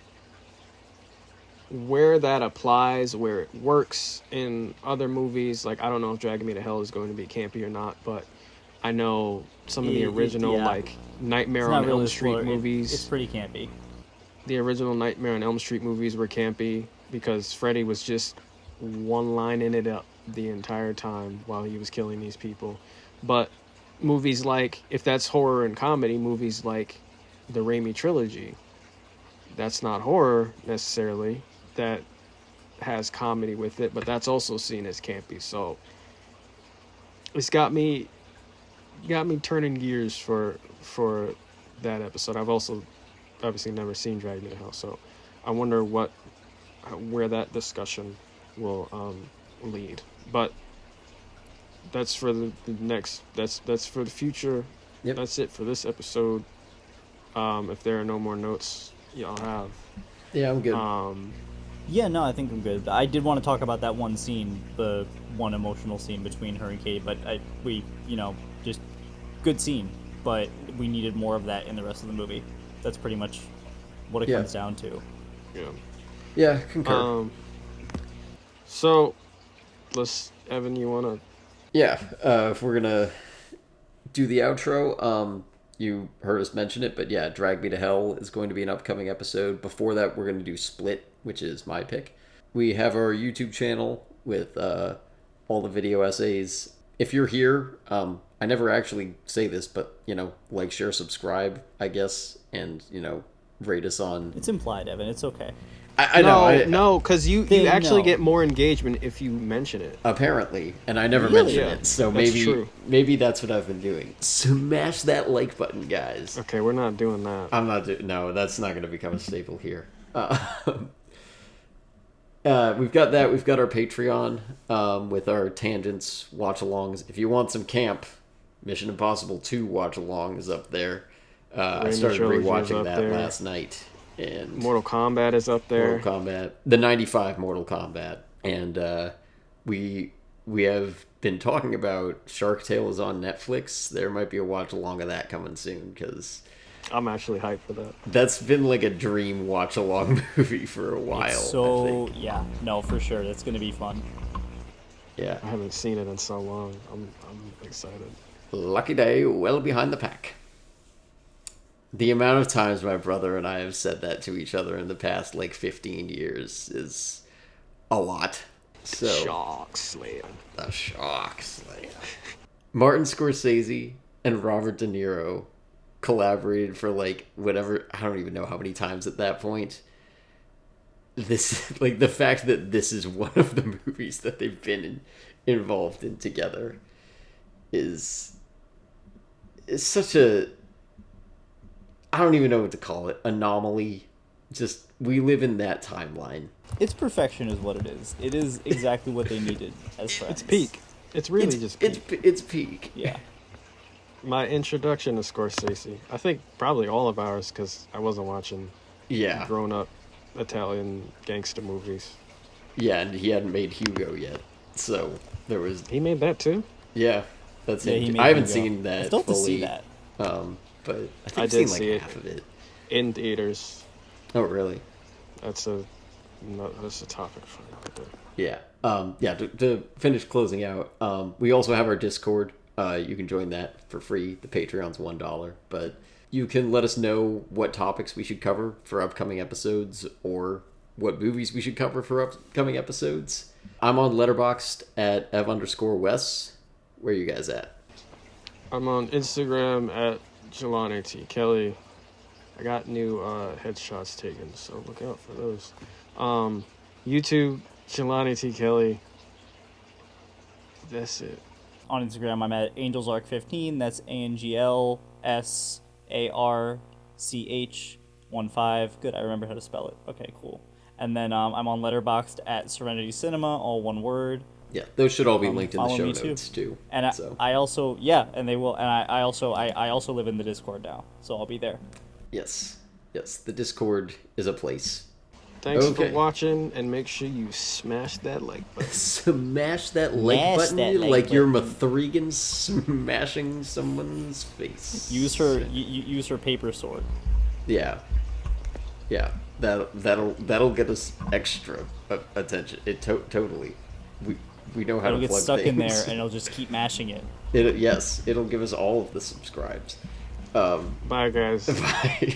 where that applies, where it works in other movies. Like, I don't know if Drag Me to Hell is going to be campy or not, but I know some of the original like Nightmare on Elm Street movies. It's pretty campy. The original Nightmare on Elm Street movies were campy because Freddy was just one-lining it up the entire time while he was killing these people. But movies like, if that's horror and comedy, movies like the Raimi trilogy, that's not horror necessarily. That has comedy with it, but that's also seen as campy. So it's got me turning gears for that episode. I've also obviously never seen Drag Me to Hell, so I wonder where that discussion will lead. But that's for the next. That's for the future. Yep. That's it for this episode. If there are no more notes y'all have. Yeah, I'm good. Yeah, no, I think I'm good. I did want to talk about that one scene, the one emotional scene between her and Katie, but we just good scene, but we needed more of that in the rest of the movie. That's pretty much what it comes down to. Yeah. Yeah, concur. So, Evan, you wanna? Yeah, if we're gonna do the outro, you heard us mention it, but yeah, Drag Me to Hell is going to be an upcoming episode. Before that, we're going to do Split, which is my pick. We have our YouTube channel with all the video essays. If you're here, I never actually say this, but, like, share, subscribe, I guess, and, rate us on... It's implied, Evan. It's okay. I know. No, because you actually get more engagement if you mention it. Apparently, and I never mention it, so that's maybe true. Maybe that's what I've been doing. Smash that like button, guys. Okay, we're not doing that. I'm not. No, that's not going to become a staple here. We've got that. We've got our Patreon with our tangents, watch-alongs. If you want some camp, Mission Impossible 2 watch-along is up there. I started rewatching that last night. And Mortal Kombat is up there. Mortal Kombat, the 95 Mortal Kombat, and we have been talking about Shark Tale is on Netflix. There might be a watch along of that coming soon because I'm actually hyped for that. That's been like a dream watch along movie for a while. So yeah, no, for sure, that's gonna be fun. Yeah, I haven't seen it in so long. I'm excited. Lucky day, well behind the pack. The amount of times my brother and I have said that to each other in the past, 15 years is a lot. So, Shark Slayer. The Shark Slayer. Martin Scorsese and Robert De Niro collaborated for, whatever, I don't even know how many times at that point. This, the fact that this is one of the movies that they've been involved in together is such a, I don't even know what to call it, anomaly. Just, we live in that timeline. It's perfection is what it is. It is exactly what they needed as friends. It's peak. It's really just peak. It's peak. Yeah. My introduction to Scorsese. I think probably all of ours, because I wasn't watching Yeah. grown-up Italian gangster movies. Yeah, and he hadn't made Hugo yet. So, there was... He made that too? Yeah, that's Yeah, it. he made I haven't Hugo. seen that I still have to fully. see that. But I think I I've did seen like see it. half of it. In theaters. Oh, really? That's a topic for another day. Yeah. To finish closing out, we also have our Discord. You can join that for free. The Patreon's $1. But you can let us know what topics we should cover for upcoming episodes or what movies we should cover for upcoming episodes. I'm on Letterboxd at ev_Wes. Where are you guys at? I'm on Instagram at Jelani T. Kelly. I got new headshots taken, so look out for those. YouTube, Jelani T. Kelly. That's it. On Instagram, I'm at AngelsArc15. That's ANGLSARCH15. Good, I remember how to spell it. Okay, cool. And then I'm on Letterboxd at Serenity Cinema, all one word. Yeah, those should all be linked in the follow show me notes too. And So. I also, yeah, and they will. And I also live in the Discord now, so I'll be there. Yes, the Discord is a place. Thanks Okay. for watching, and make sure you smash that like button. Smash that like Smash button that like like you're button. M3GAN smashing someone's face. Use her paper sword. Yeah. That'll get us extra attention. It totally. We know how It'll to get plug stuck things. in there, and it'll just keep mashing it. It'll give us all of the subscribes. Bye, guys. Bye.